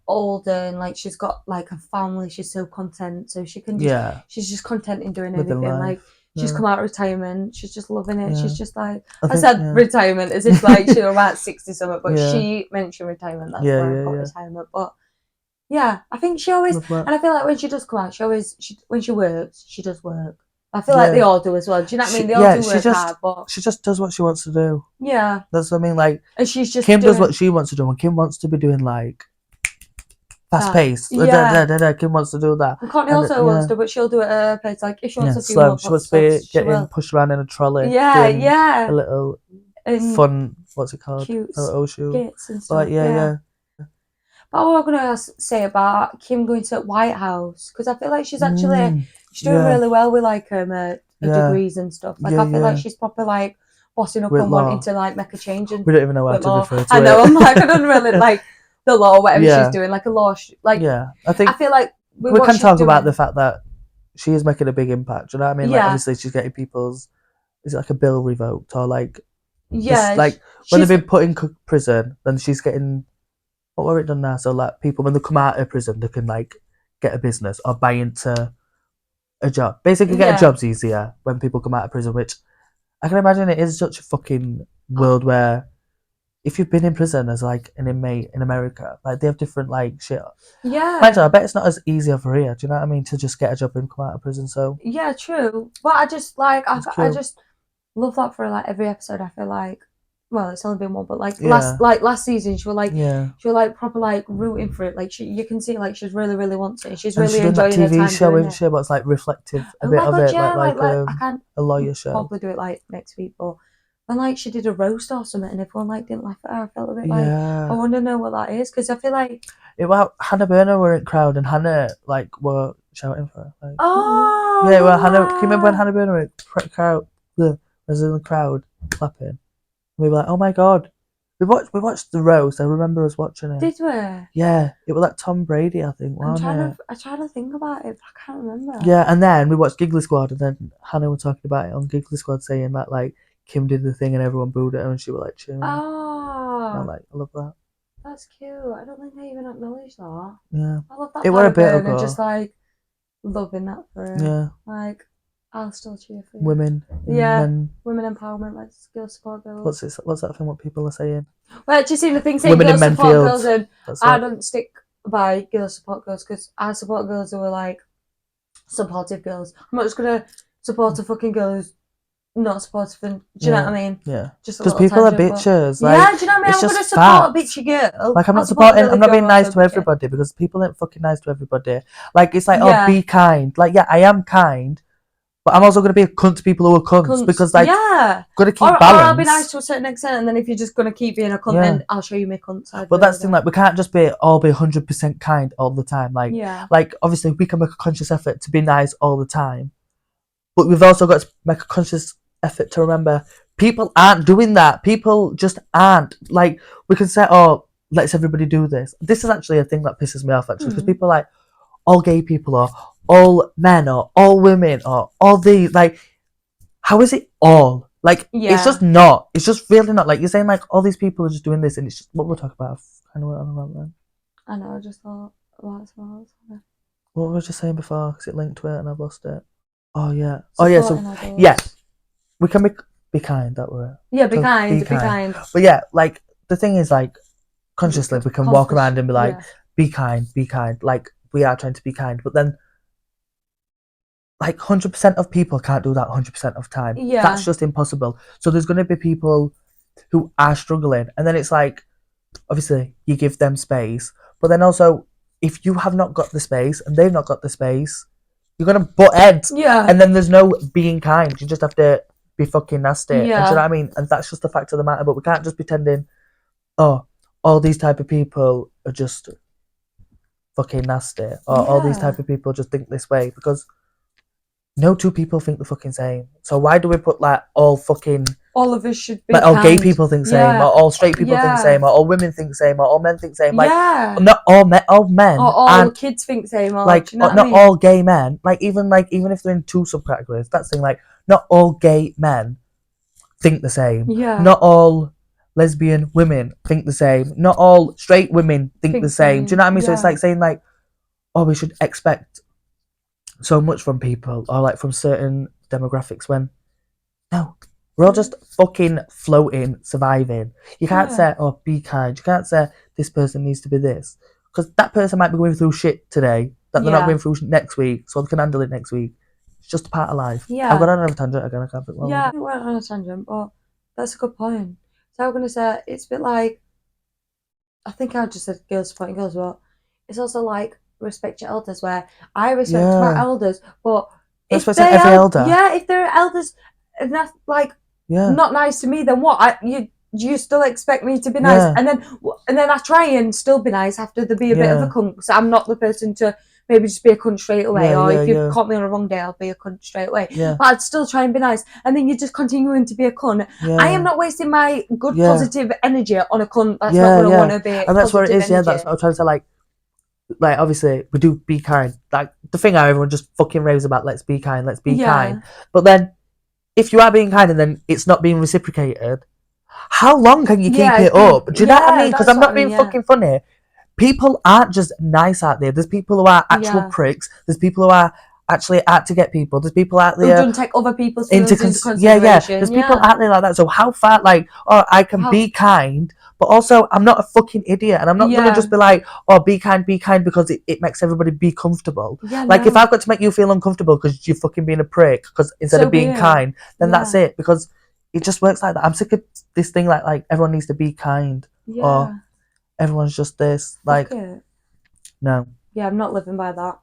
older and like she's got like a family. She's so content, so she can just she's just content in doing anything. Like she's come out of retirement. She's just loving it. She's just like I said retirement as if like she was about 60 something, but she mentioned retirement. That's where I got retirement. But yeah, I think she always and I feel like when she does come out, when she works, she does work. I feel like they all do as well. Do you know what I mean? They all do work hard, but she just does what she wants to do. Yeah, that's what I mean. Like, and she's just Kim does what she wants to do, and Kim wants to be doing like fast pace. Kim wants to do that. And Courtney also wants to, but she'll do it at her pace. Like if she wants a few slow. more She wants to be getting pushed around in a trolley. Yeah. A little fun. What's it called? Cute skits and stuff. But what I'm gonna say about Kim going to White House, because I feel like she's actually she's doing really well with like her degrees and stuff. Like I feel like she's proper like bossing up and wanting to like make a change. And we don't even know how to refer to it. I know. I'm like I don't really like the law, whatever she's doing, like a law. I feel like we can talk about the fact that she is making a big impact. Do you know what I mean? Like obviously she's getting people's. Is it like a bill revoked or like? Like when they've been put in prison, then she's getting. What were it done now? So like people when they come out of prison, they can like get a business or buy into a job. Basically, getting jobs easier when people come out of prison. Which I can imagine it is such a fucking world where if you've been in prison as like an inmate in America, like they have different like shit. Yeah. I bet it's not as easy over here. Do you know what I mean? To just get a job and come out of prison. So yeah, true. But I just like I just love that for like every episode. I feel like. Well, it's only been one, but like last season, she was like proper like rooting for it. Like you can see like she's really wants it. She's really enjoying her time doing it. But it's like reflective a bit of it, like I can't a lawyer show. Probably do it like next week, but when like she did a roast or something, and everyone like didn't laugh at her, I felt a bit like I want to know what that is because I feel like Hannah Burner were in crowd and Hannah like were shouting for her. Like, Hannah. Can you remember when Hannah Burner were in crowd? Was in the crowd clapping. We were like, oh my god. We watched the roast. I remember us watching it. Did we? Yeah. It was like Tom Brady, I think, I'm trying to think about it, but I can't remember. Yeah, and then we watched Giggly Squad and then Hannah was talking about it on Giggly Squad saying that like Kim did the thing and everyone booed at her and she was like cheering. Oh. And I'm like, I love that. That's cute. I don't think they even acknowledged that. Yeah. I love that. It was a bit ago. And just like loving that for her. Yeah. Like I'll still cheer for you. Women. Men. Women empowerment, like girl support girls. What's that thing what people are saying? Well, do you see the thing saying girl support girls and I don't stick by girl support girls because I support girls who are like supportive girls. I'm not just gonna support a fucking girl who's not supportive and do you know what I mean? Yeah. Because people are bitches. Like, do you know what I mean? I'm gonna support a bitchy girl. Like I'm not being nice to everybody because people ain't fucking nice to everybody. Like it's like, be kind. Like I am kind. But I'm also going to be a cunt to people who are cunts because, like, got to keep balance. Or I'll be nice to a certain extent, and then if you're just going to keep being a cunt, then I'll show you my cunt side. But that's the thing, like, we can't just all be 100% kind all the time. Like, obviously, we can make a conscious effort to be nice all the time. But we've also got to make a conscious effort to remember people aren't doing that. People just aren't. Like, we can say, let's everybody do this. This is actually a thing that pisses me off, actually, because people are like, all gay people are all men or all women or all these, like, how is it all? Like, it's just not. It's just really not. Like, you're saying, like, all these people are just doing this and it's just what we're talking about. I kind of went on about that. I know, I just thought, that's what What were we just saying before? Because it linked to it and I've lost it. Oh, yeah. We can be kind, that word. Yeah, be kind. But yeah, like, the thing is, like, consciously we can walk around and be like, be kind. Like, we are trying to be kind. But then, like 100% of people can't do that 100% of time. Yeah. That's just impossible. So there's going to be people who are struggling. And then it's like, obviously, you give them space. But then also, if you have not got the space and they've not got the space, you're going to butt heads. Yeah. And then there's no being kind. You just have to be fucking nasty. Yeah. And do you know what I mean? And that's just the fact of the matter. But we can't just pretending, all these type of people are just fucking nasty. Or all these type of people just think this way. Because no two people think the fucking same. So why do we put like all of us should be like all gay people think the same, or all straight people think the Yeah. same, or all women think the same, or all men think the same? Like Yeah. not all men, Or all and kids think the same. Or, like do you know what I not mean? all gay men. Like even if they're in two subcategories, that's the thing. Like not all gay men think the same. Yeah. Not all lesbian women think the same. Not all straight women think the same. Do you know what I mean? So it's Yeah. like saying like, oh, we should expect so much from people, or like from certain demographics, when no, we're all just fucking floating, surviving. You can't Yeah. say, oh, be kind. You can't say this person needs to be this, because that person might be going through shit today that they're not Yeah. going through next week, so they can handle it next week. It's just a part of life. Yeah. I've got on a tangent again. I can't think. Yeah, I went on a tangent, but that's a good point. So I'm gonna say it's a bit like, I think I just said girls supporting girls, but it's also like respect your elders, where I respect my Yeah. elders, but if Respect every elder. yeah, if they're elders and that's like Yeah. not nice to me, then what? You still expect me to be nice, Yeah. and then I try and still be nice after there be a bit of a Yeah. cunt. So I'm not the person to maybe just be a cunt straight away, Yeah, or yeah, if you yeah. caught me on a wrong day, I'll be a cunt straight away. Yeah. But I'd still try and be nice, and then you're just continuing to be a cunt. Yeah. I am not wasting my good Yeah. positive energy on a cunt that's Yeah, not going to yeah. want to be. And that's what it is. energy. Yeah, that's what I'm trying to say. Like obviously we do be kind. Like the thing how everyone just fucking raves about, let's be kind, let's be kind. But then if you are being kind and then it's not being reciprocated, how long can you keep it up? Do you know what I mean? Because I'm not being fucking funny. People aren't just nice out there. There's people who are actual pricks. There's people who are actually out to get people. There's people out there who don't take other people's feelings into consideration. Yeah. There's people out there like that. So how far, like, oh, I can be kind, but also I'm not a fucking idiot, and I'm not gonna just be like, oh, be kind because it makes everybody be comfortable. Yeah, like if I've got to make you feel uncomfortable because you're fucking being a prick, because instead of being kind, then that's it. Because it just works like that. I'm sick of this thing like everyone needs to be kind, or everyone's just this. Like, no. Yeah, I'm not living by that.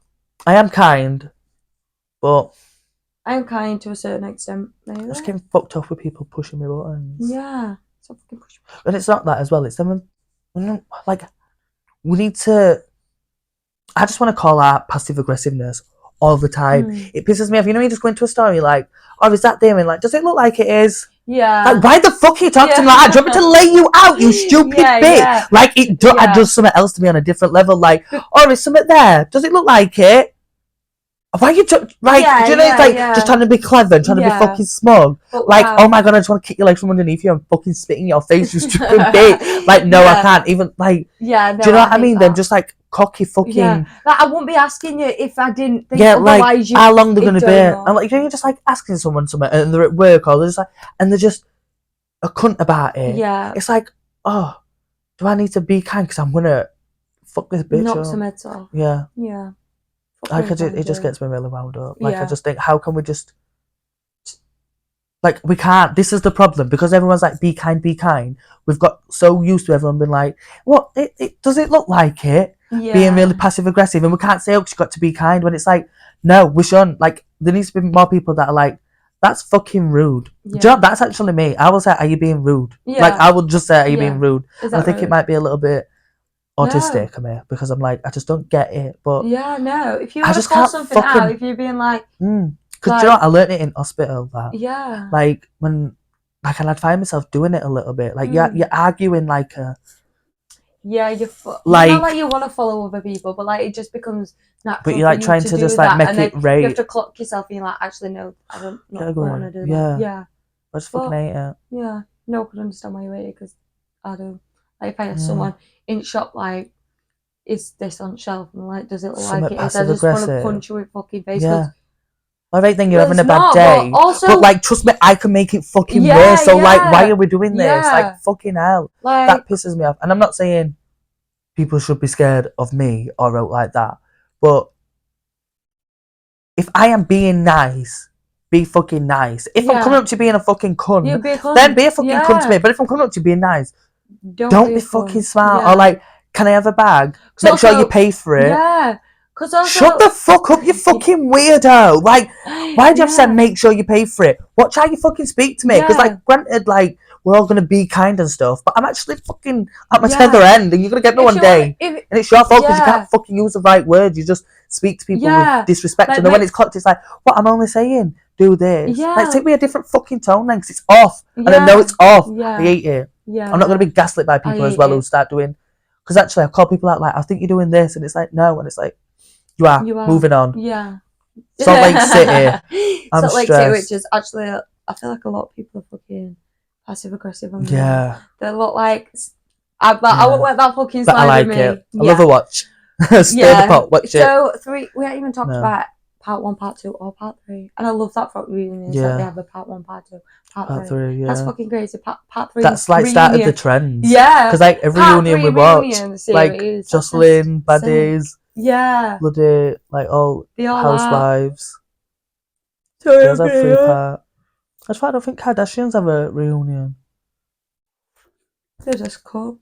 I am kind, but I'm kind to a certain extent. Maybe. I'm just getting fucked off with people pushing me buttons. Yeah. But it's not that as well. It's them, like, we need to. I just want to call out passive aggressiveness all the time. It pisses me off. You know, you just go into a store, you're like, oh, is that there? And like, does it look like it is? Yeah. Like, why the fuck are you talking to me like that? Do you want me to lay you out, you stupid bitch? Yeah. Like, it does something else to me on a different level. Like, oh, is something there? Does it look like it? Why are you do you know, it's like just trying to be clever and trying to be fucking smug. But like, oh my god, I just want to kick your legs from underneath you and fucking spit in your face, you stupid bitch. Like, no, I can't even, like, do you know what I mean? Them just like cocky fucking. Yeah. Like, I wouldn't be asking you if I didn't think otherwise. Like, how long they're going to be? And like, you're just like asking someone something and they're at work, or they're just like, and they're just a cunt about it. Yeah. It's like, oh, do I need to be kind because I'm going to fuck this bitch knock some heads off. Yeah. Yeah. Like, it just gets me really wound up. Like, I just think, how can we just... Like, we can't... This is the problem. Because everyone's like, be kind, be kind. We've got so used to everyone being like, what? Does it look like it? Yeah. Being really passive-aggressive. And we can't say, oh, you've got to be kind. When it's like, no, we shouldn't. Like, there needs to be more people that are like, that's fucking rude. Yeah. Do you know, that's actually me. I will say, are you being rude? Yeah. Like, I would just say, are you being rude? And I think it might be a little bit... autistic of me, because I'm like, I just don't get it. But yeah, no, if you want to call something out, if you're being like, because you know what? I learned it in hospital, that like when and I'd find myself doing it a little bit, like you're arguing like a you're not like you want to follow other people, but like it just becomes natural. But you're like trying to just like make it right. You have to clock yourself and you're like, actually no, I don't want to do that. Yeah, I just fucking hate it. Yeah, no, I could understand why you hate it, because I do. Like, if I have someone in shop, like, is this on shelf? And like, does it look like it is? I just want to punch you in fucking face. Yeah. I don't think you're having a bad day. But like, trust me, I can make it fucking worse. So like, why are we doing this? Like, fucking hell. Like, that pisses me off. And I'm not saying people should be scared of me or out like that. But if I am being nice, be fucking nice. If I'm coming up to you being a fucking cunt, then be a fucking cunt to me. But if I'm coming up to you being nice, don't be fucking smart. Or like, can I have a bag? Make sure you pay for it. Yeah. Shut the fuck up, you fucking weirdo. Like, why do you have to say make sure you pay for it? Watch how you fucking speak to me. Because like, granted, like, we're all going to be kind and stuff, but I'm actually fucking at my tether end, and you're going to get me one day. And it's your fault because you can't fucking use the right words. You just speak to people with disrespect. And then when it's clocked, it's like, what? I'm only saying, do this. Like, take me a different fucking tone then, because it's off. And I know it's off. I hate it. I'm not going to be gaslit by people as well who start doing... Because actually, I call people out like, I think you're doing this. And it's like, no. And it's like, you are. Moving on. Yeah. Salt Lake City. I'm Salt Lake stressed. City, which is actually, I feel like a lot of people are fucking passive aggressive on me. Yeah. They look like, I won't let that fucking slide. But I like me. it. I love a watch. Stir the pot, watch it. So we haven't even talked about part 1, part 2, or part 3. And I love that for reunions. That they have a part 1, part 2, part 3. Yeah. That's fucking crazy. Part 3. That's like started the trends. Yeah. Because like every reunion we watch, like Jocelyn, Baddies. Yeah. Bloody, like all housewives. Sorry, have 3 part. That's why I don't think Kardashians have a reunion. They just come.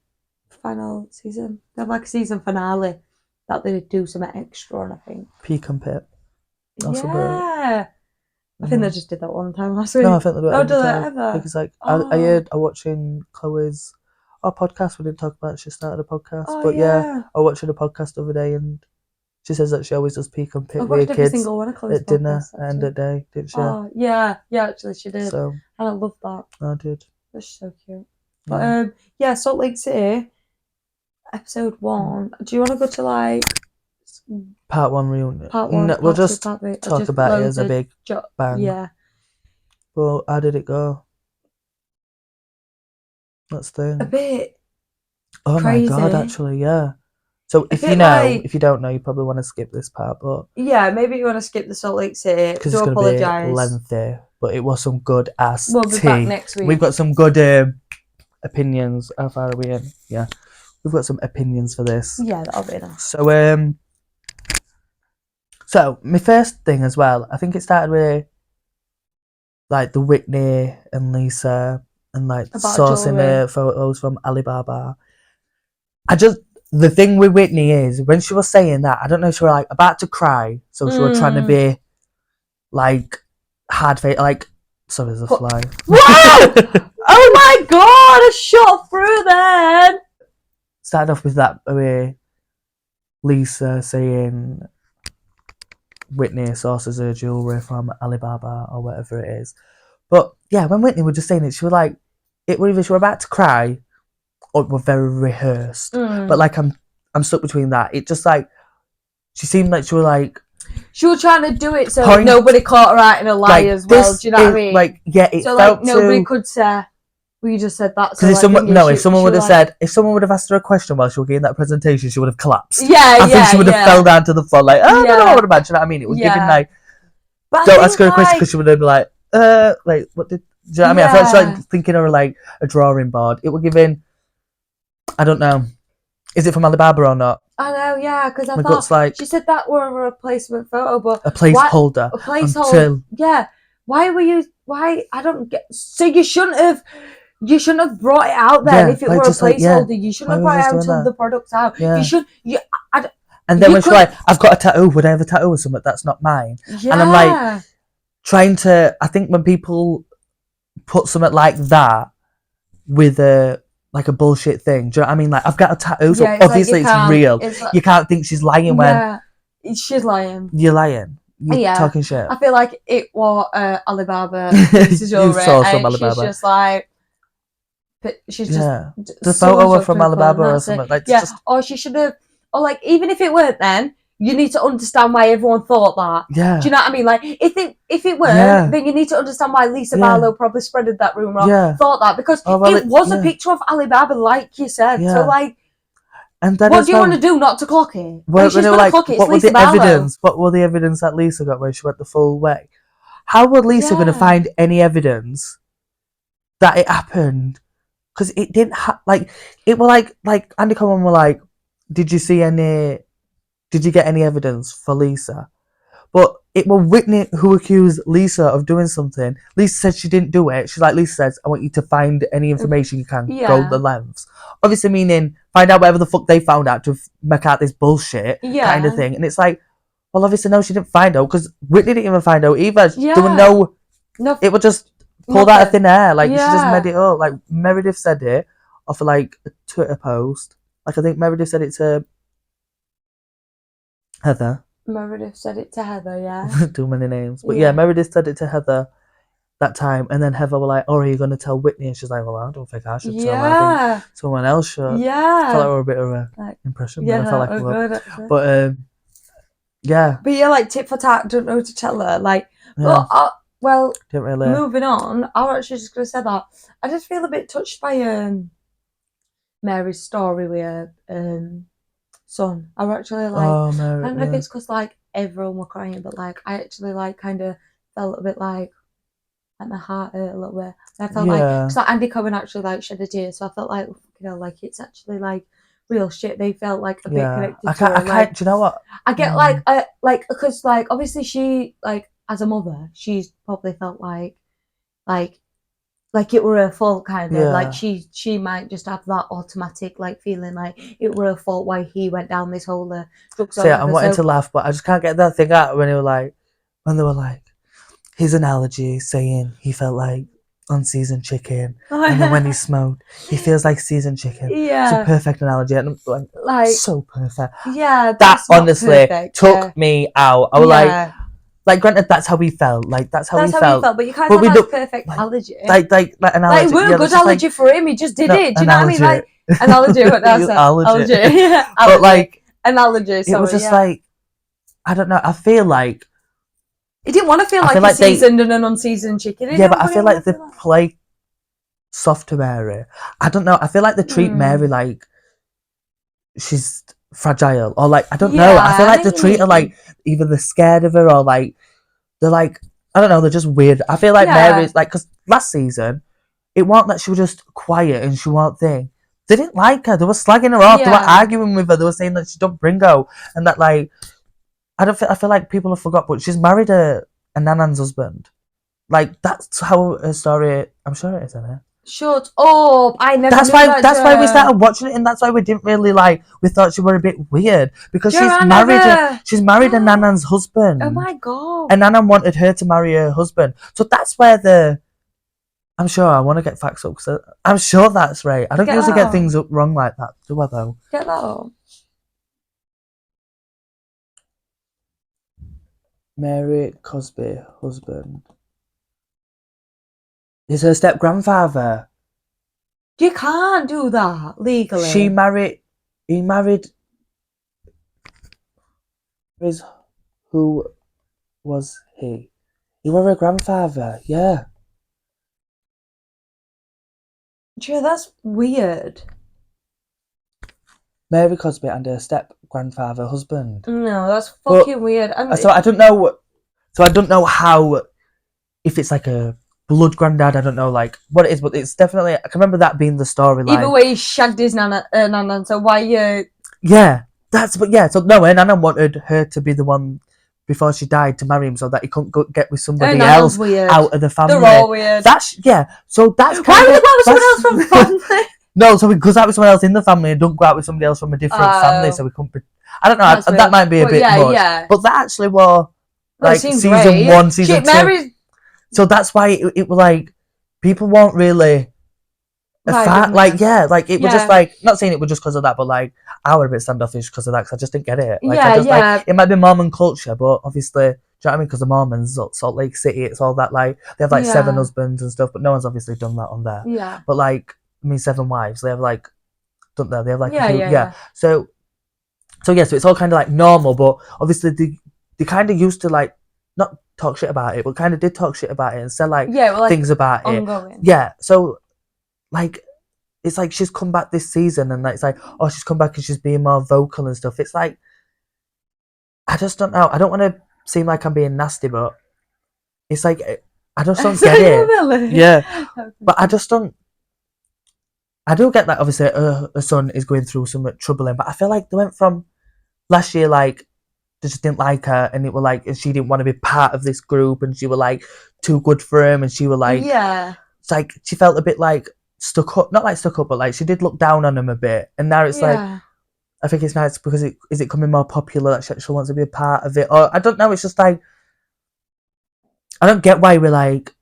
Final season. They have like a season finale that they do something extra on, I think. Peak and Pip. That's I think they just did that one time last week. No, I think they do it every time. Ever? Because like I'm watching Chloe's podcast. We didn't talk about it. She started a podcast. But I was watching a podcast the other day and she says that she always does Peak and Pip with her kids single one of Chloe's at dinner and at day, didn't she? Oh, yeah, actually she did. So, and I love that. I did. That's so cute. But Salt Lake City, episode 1. Do you want to go to like part 1 reunion? Part 1. No, we'll just talk about it as a big bang. Yeah. Well, how did it go? That's the thing. A bit. Oh crazy. My god! Actually, yeah. So if you know, if you don't know, you probably want to skip this part, but maybe you want to skip the Salt Lake City. Because it's going to be lengthy, but it was some good ass We'll be back next week. We've got some good opinions. How far are we in? Yeah, we've got some opinions for this. Yeah, that'll be nice. So my first thing as well, I think it started with like the Whitney and Lisa and like sourcing the photos from Alibaba. The thing with Whitney is when she was saying that, I don't know if she was like about to cry, so she was trying to be like hard face, like sorry, there's a fly. Wow! Oh my god! I shot through then. Started off with that Lisa saying Whitney sources her jewelry from Alibaba or whatever it is, but yeah, when Whitney was just saying it, she was like, it was either she was about to cry. Or were very rehearsed, but like I'm stuck between that. It just like she seemed like she was trying to do it so nobody caught her out in a lie as well. Do you know what I mean? Like it so felt like nobody could say. Well, you just said that. Because if someone would have asked her a question while she was getting that presentation, she would have collapsed. I think she would have fell down to the floor like, I don't know what about. Do you know what I mean? It was giving like, don't ask her a question because she would have been like, what did? Do you know what I mean? I felt she like thinking of like a drawing board. It would give in. I don't know. Is it from Alibaba or not? I know, yeah, because I thought she said that were a replacement photo, but a placeholder. A placeholder. Yeah. Why were you? Why? I don't get. So you shouldn't have brought it out then if it were a placeholder. You shouldn't have brought it out until the product's out. Yeah. You should. And then when she's like, "I've got a tattoo. Would I have a tattoo or something that's not mine?" Yeah. And I'm like, trying to. I think when people put something like that with a bullshit thing. Do you know what I mean? Like, I've got a tattoo, so obviously it's real. You can't think she's lying when... she's lying. You're lying. You're talking shit. I feel like it was Alibaba. This is your Alibaba. She's just like... She's just... The photo was from Alibaba or something. Like, just... Or she should have... Or like, even if it weren't then, you need to understand why everyone thought that. Yeah. Do you know what I mean? Like, if it weren't, then you need to understand why Lisa Barlow probably spreaded that rumour. Thought that because it was a picture of Alibaba, like you said. So like, and then what do you want to do? Not to clock it? Well, she's gonna clock it. It's Lisa Barlow. What were the evidence that Lisa got where she went the full way? How was Lisa going to find any evidence that it happened? Because it didn't it was like Andy Cohen were like, did you get any evidence for Lisa? But it was Whitney who accused Lisa of doing something. Lisa said she didn't do it. Lisa says, I want you to find any information you can. Go the lengths. Obviously meaning, find out whatever the fuck they found out to make out this bullshit kind of thing. And it's like, well, obviously, no, she didn't find out because Whitney didn't even find out either. There were no, it was just pulled out of thin air. Like, she just made it up. Like, Meredith said it off of, like, a Twitter post. Like, I think Meredith said it to Heather. Meredith said it to Heather, yeah. Too many names. But yeah, Meredith said it to Heather that time, and then Heather were like, "Oh, are you going to tell Whitney?" And she's like, "Well, I don't think I should tell her. I think someone else should." Yeah. I felt like we were a bit of an impression. Yeah, I felt like we were. Good, but yeah. But yeah, like tit for tat, don't know who to tell her. Like, well, didn't really. Moving on, I was actually just going to say that I just feel a bit touched by Mary's story with her son. I actually like. Mary, I don't know if it's because like everyone were crying, but like I actually like kind of felt a bit like my heart hurt a little bit. I felt like because like Andy Cohen actually like shed a tear, so I felt like like it's actually like real shit. They felt like a bit connected to her. I can't. Do you know what? I get like because like obviously she like as a mother, she's probably felt like it were her fault kind of like she might just have that automatic like feeling like it were her fault why he went down this whole drugs. So yeah, I'm wanting to laugh, but I just can't get that thing out when they were like his analogy saying he felt like unseasoned chicken, and then when he smoked, he feels like seasoned chicken. Yeah, it's a perfect analogy, and I'm like so perfect. Yeah, that honestly took me out. I was like, granted, that's how we felt. Like that's how we felt. But you can't have that perfect analogy. Like analogy. Like we're a good analogy for him. He just did it. Do you know what I mean? Like analogy. What that's analogy. Yeah, but like analogy. Sorry, it was just like I don't know. I feel like he didn't want to feel like a seasoned and an unseasoned chicken. Yeah, but I feel like they play soft to Mary. I don't know. I feel like they treat Mary like she's fragile, or like I don't know. I feel like they treat her like either they're scared of her or like they're like I don't know. They're just weird. I feel like Mary's like because last season it wasn't that she was just quiet and she wasn't thing. They didn't like her. They were slagging her off. They were arguing with her. They were saying that she don't bring out and that like I feel like people have forgot, but she's married a Nanan's husband. Like that's how her story. I'm sure it is, isn't it? Shut up! I never. That's why we started watching it, and that's why we didn't really like. We thought she were a bit weird because she's married a Nanan's husband. Oh my god! And Nanan wanted her to marry her husband, so that's where I'm sure I want to get facts up because I'm sure that's right. I don't usually get things up wrong like that, do I? Though. Get that up. Mary Cosby husband. Is her step grandfather. You can't do that legally. He married who was he? He was her grandfather, yeah. Gee, that's weird. Mary Cosby and her step grandfather husband. No, that's fucking weird. So I don't know how if it's like a blood granddad, I don't know like what it is, but it's definitely I can remember that being the storyline. Either way, he shagged his nana, so why you? Yeah, so no, her nana wanted her to be the one before she died to marry him, so that he couldn't get with somebody else out of the family. They're all weird. So that's why would he go out with someone else from the family? No, so he goes out with someone else in the family and don't go out with somebody else from a different family, so we couldn't. I don't know. That might be a bit much. Yeah. But that actually was like season 1, season 2. So that's why it was like people weren't really it was just like not saying it was just because of that, but like I was a bit standoffish because of that because I just didn't get it. Like, like it might be Mormon culture, but obviously, do you know what I mean? Because the Mormons, Salt Lake City, it's all that like they have like 7 husbands and stuff, but no one's obviously done that on there. Yeah. But like 7 wives, they have like don't they? They have like So it's all kind of like normal, but obviously they kind of used to like not talk shit about it, but kind of did talk shit about it and said like things about ongoing. it. Yeah, so like it's like she's come back this season and it's like she's come back and she's being more vocal and stuff. It's like I just don't know. I don't want to seem like I'm being nasty, but it's like I just don't get it. Really? Yeah, but I just don't. I do get that obviously her son is going through some trouble, but I feel like they went from last year like they just didn't like her and it were like and she didn't want to be part of this group and she were like too good for him and she were like it's like she felt a bit like stuck up, not like stuck up, but like she did look down on him a bit, and now it's like I think it's nice because is it coming more popular that she actually wants to be a part of it, or I don't know, it's just like I don't get why we're like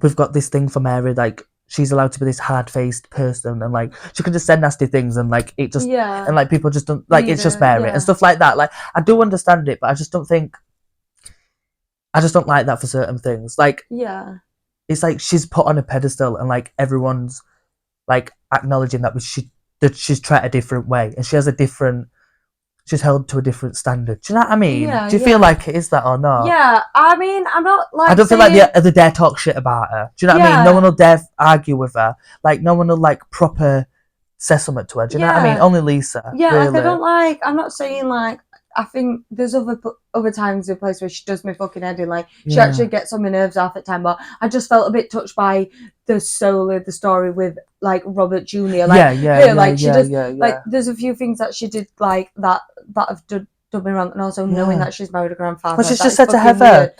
we've got this thing for Mary, like she's allowed to be this hard-faced person, and like she can just say nasty things, and like it just and like people just don't like it's just Mary and stuff like that. Like I do understand it, but I just don't like that for certain things. Like it's like she's put on a pedestal, and like everyone's like acknowledging that she's tried a different way, and she's held to a different standard. Do you know what I mean? Do you feel like it is that or not? Yeah, I mean, I'm not like. I don't feel like they dare talk shit about her. Do you know what I mean? No one will dare argue with her. Like no one will like proper say something to her. Do you know what I mean? Only Lisa. Yeah, really. like I don't like. I'm not saying like. I think there's other times in a place where she does me fucking head in. Like she actually gets on my nerves half the time. But I just felt a bit touched by the story with like Robert Jr. Like she does. Like there's a few things that she did like that have done me wrong, and also knowing that she's married a grandfather. Well, she's just said to Heather,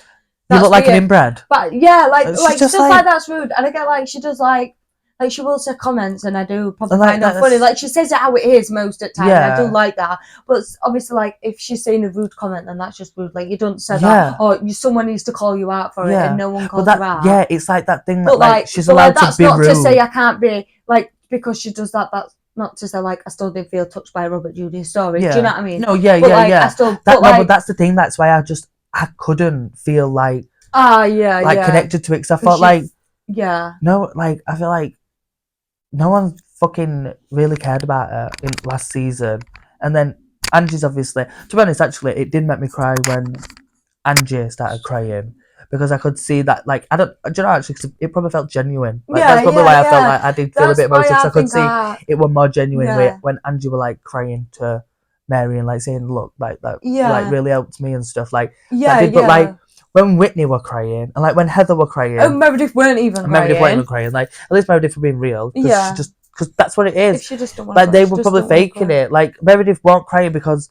"You look like an inbred." But yeah, like stuff like that's rude, and I get like she does like she will say comments, and I do probably find them funny. Like she says it how it is most of the time, and I do like that. But obviously, like if she's saying a rude comment, then that's just rude. Like you don't say that, or someone needs to call you out for it, and no one calls you out. Yeah, it's like that thing that like she's allowed to be rude. That's not to say I can't be like because she does that. That's not to say like I still didn't feel touched by Robert Judy's story. Do you know what I mean? No, I still, but that's the thing. That's why I couldn't feel like connected to it because I felt like no, like I feel like no one fucking really cared about her in last season, and then Angie's obviously. To be honest, actually, it did make me cry when Angie started crying. Because I could see that, like, do you know, actually, it probably felt genuine. Like, that's probably why I felt like I did feel a bit emotional. Because I could see it was more genuine when Angie were, like, crying to Mary and, like, saying, look, like, that, like, really helped me and stuff. Like, But, like, when Whitney were crying, and, like, when Heather were crying. Oh, Meredith weren't even crying. Like, at least Meredith were being real. Because that's what it is. If she just don't want like, they were probably faking it. Like, Meredith weren't crying because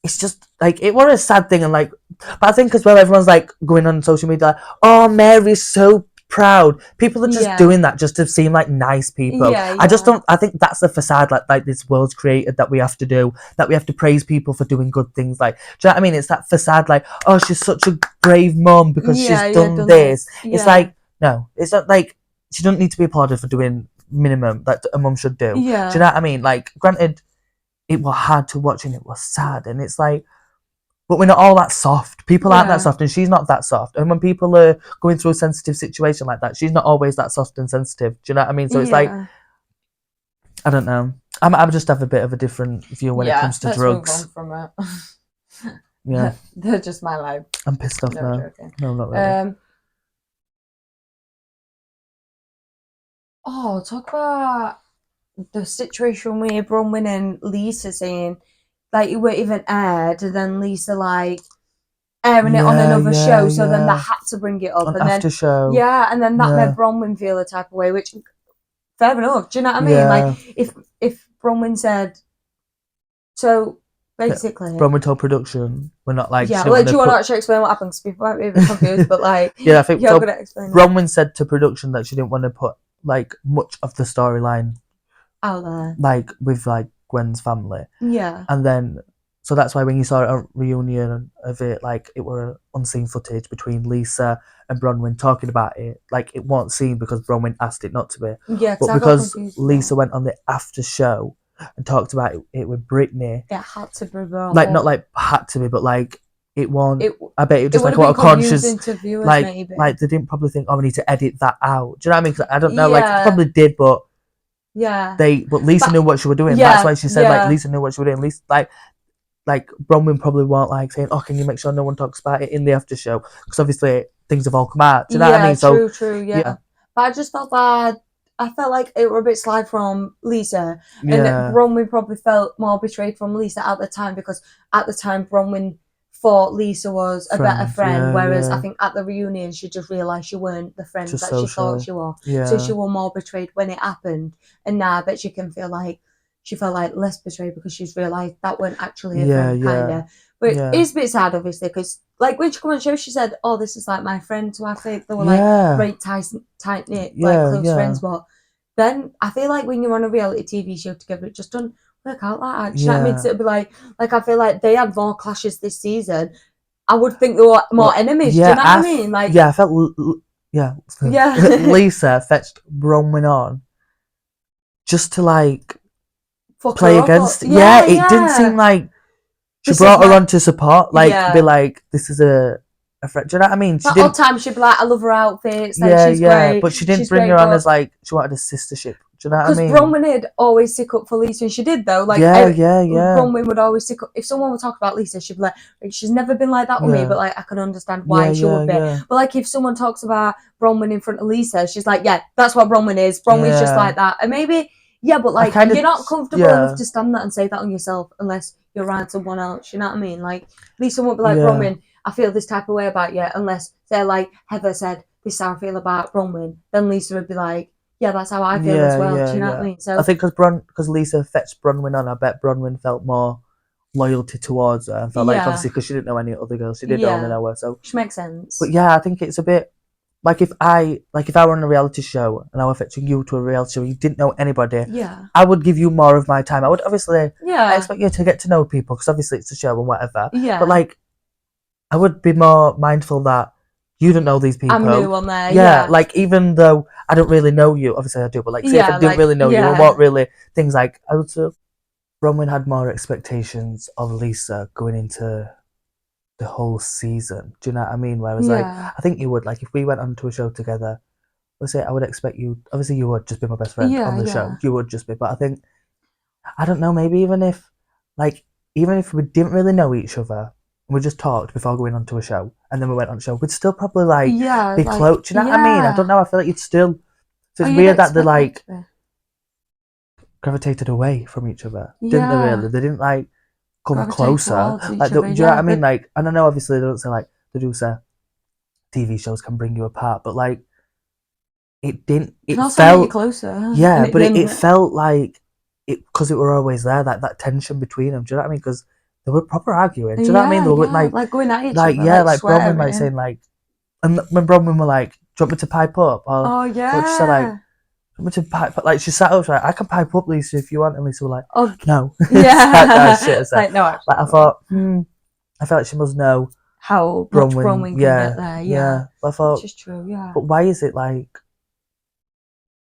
it's just like it was a sad thing, and like, but I think as well everyone's like going on social media like, oh, Mary's so proud. People are just doing that just to seem like nice people. I just don't. I think that's the facade like this world's created that we have to do. That we have to praise people for doing good things. Like, do you know what I mean? It's that facade like, oh, she's such a brave mum because she's done this. It's like no, it's not like she doesn't need to be applauded for doing minimum that a mum should do. Do you know what I mean? Like, granted. It was hard to watch and it was sad, and it's like, but we're not all that soft. People aren't that soft, and she's not that soft. And when people are going through a sensitive situation like that, she's not always that soft and sensitive. Do you know what I mean? So it's like, I don't know. I just have a bit of a different view when it comes to drugs. Move on from it. They're just my life. I'm pissed off now. Joking. No, not really. Talk about the situation with Bronwyn and Lisa saying like it weren't even aired, and then Lisa like airing it on another show, so then they had to bring it up, on and after then show. and then that made Bronwyn feel a type of way, which fair enough. Do you know what I mean? Like if Bronwyn said so. Basically, Bronwyn told production, we're not like. Yeah, like, do you want to actually explain what happened? Because people might be a bit confused, but like, I think you're gonna explain. Bronwyn said to production that she didn't want to put like much of the storyline out there, like with like Gwen's family. Yeah. And then, so that's why when you saw a reunion of it, like it were unseen footage between Lisa and Bronwyn talking about it. Like it wasn't seen because Bronwyn asked it not to be. Yeah, but because Lisa went on the after show and talked about it with Brittany. It had to be like not like had to be, but like it won't. I bet it just like a lot of conscious. Like maybe. Like they didn't probably think, oh, we need to edit that out. Do you know what I mean? Cause I don't know. Like it probably did, but. Yeah. But Lisa knew what she was doing. That's why she said like Lisa knew what she was doing. Lisa like Bronwyn probably weren't like saying, oh, can you make sure no one talks about it in the after show? Because obviously things have all come out. Do you know what I mean? So true. Yeah. But I just felt bad. I felt like it were a bit slide from Lisa, and Bronwyn probably felt more betrayed from Lisa at the time, because at the time Bronwyn thought Lisa was a better friend, whereas I think at the reunion she just realised she weren't the friend that she thought she was. So she was more betrayed when it happened, and now I bet she felt like less betrayed because she's realised that weren't actually a friend, kind of. But it's a bit sad, obviously, because like when she came on the show, she said, "Oh, this is like my friend." So I think they were like great, tight knit, like close friends. But then I feel like when you're on a reality TV show together, it just doesn't work out like that. Do you know what I mean? So it'd be like I feel like they had more clashes this season. I would think there were more enemies. Do you know what I mean? Like I felt Yeah. Yeah. Lisa fetched Bronwyn on just to like Fuck play her up, against. but- Yeah, it yeah. didn't seem like she This brought is her my- on to support, like Yeah. be like, this is a threat. Do you know what I mean? She Like, didn't. all the time she'd be like, I love her outfits, like, Yeah, she's yeah, great. but she didn't she's bring great, her on but- as like she wanted a sistership. Do you know what I Because mean? Bronwyn did always stick up for Lisa, and she did though. Like, yeah. Bronwyn would always stick up. If someone would talk about Lisa, she'd be like, she's never been like that with me, Yeah. but like, I can understand why she would be. Yeah. But like, if someone talks about Bronwyn in front of Lisa, she's like, yeah, that's what Bronwyn is. Bronwyn's just Yeah. like that. And maybe, yeah, but like, kinda- you're not comfortable yeah. enough to stand that and say that on yourself unless you're around someone else. You know what I mean? Like, Lisa won't be like, Yeah. Bronwyn, I feel this type of way about you, unless they're like, Heather said, this is how I feel about Bronwyn. Then Lisa would be like, yeah, that's how I feel as well. Do you know what I mean? So I think because Lisa fetched Bronwyn on, I bet Bronwyn felt more loyalty towards her and felt like, Yeah. obviously, because she didn't know any other girls, she didn't Yeah. only know her. So, which makes sense. but yeah, I think it's a bit like if I were on a reality show and I were fetching you to a reality show, you didn't know anybody. Yeah. I would give you more of my time. I would obviously. I Yeah. expect you to get to know people because obviously it's a show and whatever. Yeah. But like, I would be more mindful that you don't know these people. I'm new on there. Yeah, like even though I don't really know you, obviously I do, but like say if I didn't really know you or what really things like I would say Bronwyn had more expectations of Lisa going into the whole season. Do you know what I mean? Whereas like I think you would like if we went onto a show together, let's say I would expect you obviously you would just be my best friend on the show. You would just be, but I think I don't know, maybe even if we didn't really know each other and we just talked before going onto a show and then we went on a show, we'd still probably like be close. Do you know what I mean? I don't know, I feel like you'd still so it's weird that they like gravitated away from each other. Didn't they really? They didn't like come closer. Like do you know what I mean? Like and I know obviously they don't say like they do say TV shows can bring you apart, but like it didn't it felt closer. Yeah, but it felt like it because it were always there, that tension between them. Do you know what I mean? Because they were proper arguing. Do you know what I mean? They were like going at each other. Like swearing. Bronwyn like saying like, and when Bronwyn were like, "Do you want me to pipe up?" Or, oh yeah. But she said like, "Do you want me to pipe?" Up? Like she sat up, she's like, "I can pipe up, Lisa, if you want." And Lisa was like, "Oh no." Yeah. Shit. Like no. Actually, like I thought, I felt like she must know how much Bronwyn can get there. Yeah. But I thought, which is true. Yeah. But why is it like?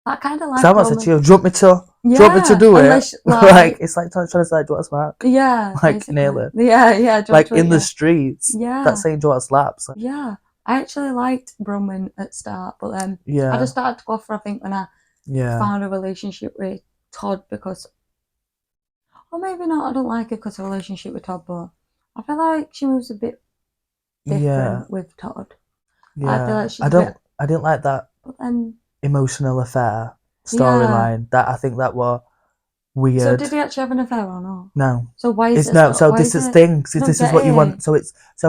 I kind of like. Someone said to you, "Do you want me to?" Yeah, do you want me to do it? Like it's like trying to say, do you want to smack? Yeah. Like basically. nail it. Yeah. Like in the streets. Yeah. That's saying do you want to slap. So. Yeah. I actually liked Bronwyn at start, but then I just started to go off, I think, when I found a relationship with Todd because, or maybe not, I don't like her because of a relationship with Todd, but I feel like she moves a bit different with Todd. Yeah. I feel like she's I didn't like that emotional affair storyline. That I think that were weird. So did he actually have an affair or not? No. So why is it? No. So this is thing. So this is what you want. So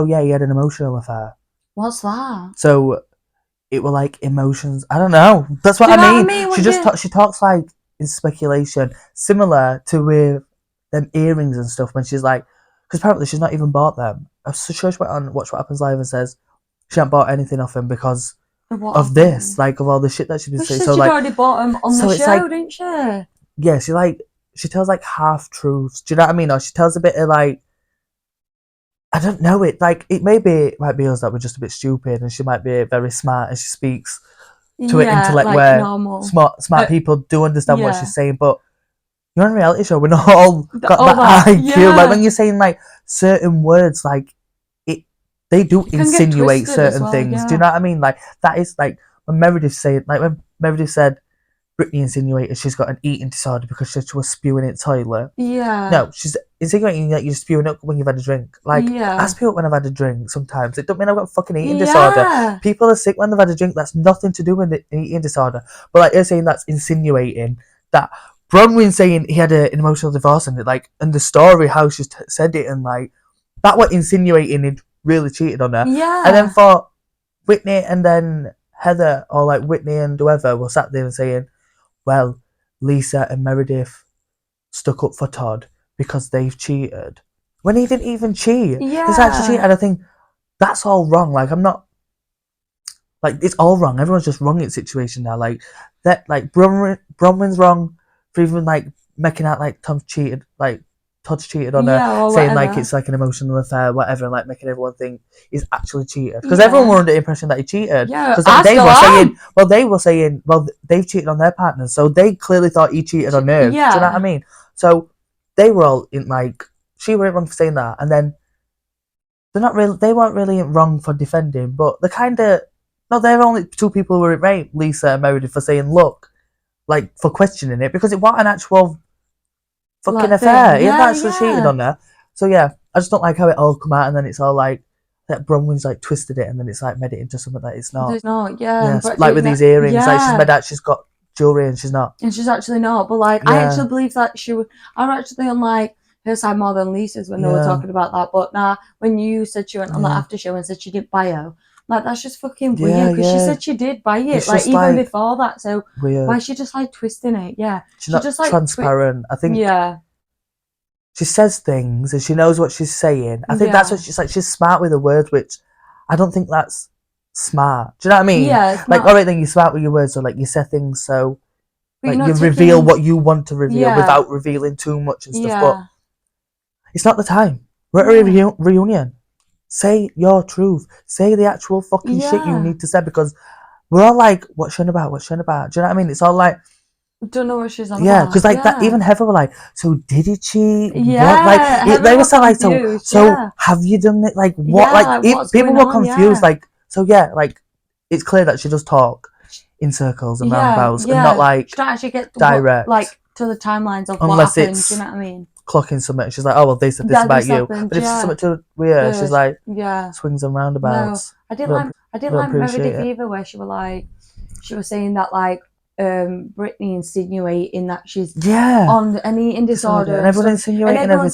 he had an emotional affair. What's that? So it were like emotions. I don't know. That's what I mean. She talks like in speculation, similar to with them earrings and stuff. When she's like, because apparently she's not even bought them. I'm so sure she went on Watch What Happens Live and says she hadn't bought anything off him because of this, like of all the shit that she's been saying. So like, already bought them on the show, like, didn't she? Yeah, she tells like half truths. Do you know what I mean? Or she tells a bit of like, I don't know it. Like it might be us that we're just a bit stupid, and she might be very smart, and she speaks to an intellect like where normal. smart people do understand what she's saying. But you're on a reality show, we're not all got that IQ. Yeah. Like when you're saying like certain words, like they do insinuate certain things. Yeah. Do you know what I mean? Like that is like when Meredith said Brittany insinuated she's got an eating disorder because she was spewing in the toilet. Yeah. No, she's insinuating that you're spewing up when you've had a drink. Like, I spew up when I've had a drink sometimes. It don't mean I've got a fucking eating disorder. People are sick when they've had a drink. That's nothing to do with an eating disorder. But like you're saying, that's insinuating that Bronwyn saying he had an emotional divorce and and the story how she said it and like that what insinuating he'd really cheated on her. Yeah. And then for Whitney and then Heather or like Whitney and whoever were sat there and saying, well, Lisa and Meredith stuck up for Todd because they've cheated. When he didn't even cheat. Yeah. He's actually cheated. And I think that's all wrong. Like, I'm not... Like, it's all wrong. Everyone's just wrong in the situation now. Like, that, like, Bronwyn's wrong for even, like, making out like Tom's cheated. Like, Todd's cheated on her, saying like it's like an emotional affair, whatever, and like making everyone think he's actually cheated. Because everyone were under the impression that he cheated. Yeah, because like, they were saying, they've cheated on their partners, so they clearly thought he cheated on her. Yeah. Do you know what I mean? So they were all in like, she weren't wrong for saying that, and then they weren't really wrong for defending, but they're only two people who were right, Lisa and Meredith, for saying, look, like, for questioning it, because it wasn't an actual fucking affair. He hadn't actually cheated on her. So yeah, I just don't like how it all come out, and then it's all like that Bronwyn's like twisted it, and then it's like made it into something that it's not. It's not, yeah. But like with these earrings, like she's made out, she's got jewelry, and she's not. And she's actually not. But like, I actually believe that I'm actually on like her side more than Lisa's when they were talking about that. But now, when you said she went on the after show and said she didn't buy her, like, that's just fucking weird, because she said she did buy it, it's like, even before that. So weird. Why is she just like twisting it? Yeah, she's not just like transparent. I think. Yeah. She says things and she knows what she's saying. I think that's what she's like. She's smart with her words, which I don't think that's smart. Do you know what I mean? Yeah. Like, all right, then you're smart with your words, so like you say things so like you reveal what you want to reveal without revealing too much and stuff. But it's not the time. We're at a reunion. Say your truth. Say the actual fucking shit you need to say, because we're all like, what's she on about? What's she on about? Do you know what I mean? It's all like, don't know what she's on about. Yeah, because like that, even Heather were like, so did he cheat? Yeah, what? Like they were so like, so have you done it? Like what? Like people were confused. Like like it's clear that she does talk in circles and roundabouts, and not like she don't actually get direct, like to the timelines of what happened. Do you know what I mean? Clocking something. She's like, oh well, they said this about you, but if it's something to weird, she's like, swings and roundabouts. No, I didn't like Meredith either, where she was saying that like. Brittany insinuating that she's on an eating disorder, and everyone's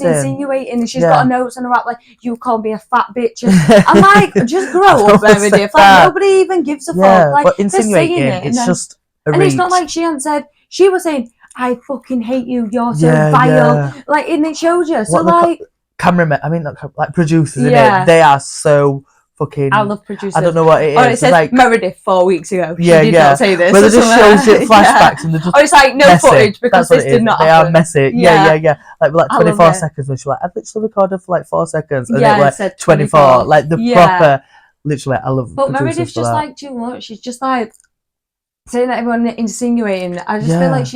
insinuating, and she's got a note on her up like, you call me a fat bitch, and I'm like, just grow up, Meredith. Like, nobody even gives a fuck. Like, but insinuating it's just a reach. And it's not like she hadn't said, she was saying, I fucking hate you, you're so vile, like, and it showed you. So like cameramen, I mean, not like producers in it, they are so fucking. I love producers. I don't know what it is. Or it says like Meredith 4 weeks ago. She did not say this. Well, they just shows it flashbacks and they're just. Or it's like no messy. Footage because this did not happen. They are messy. Yeah. Like 24 seconds when she's like, I've literally recorded for like 4 seconds, and it like 24. Like the proper. Literally, I love. But Meredith's just like too much. She's just like saying that everyone insinuating. I just feel like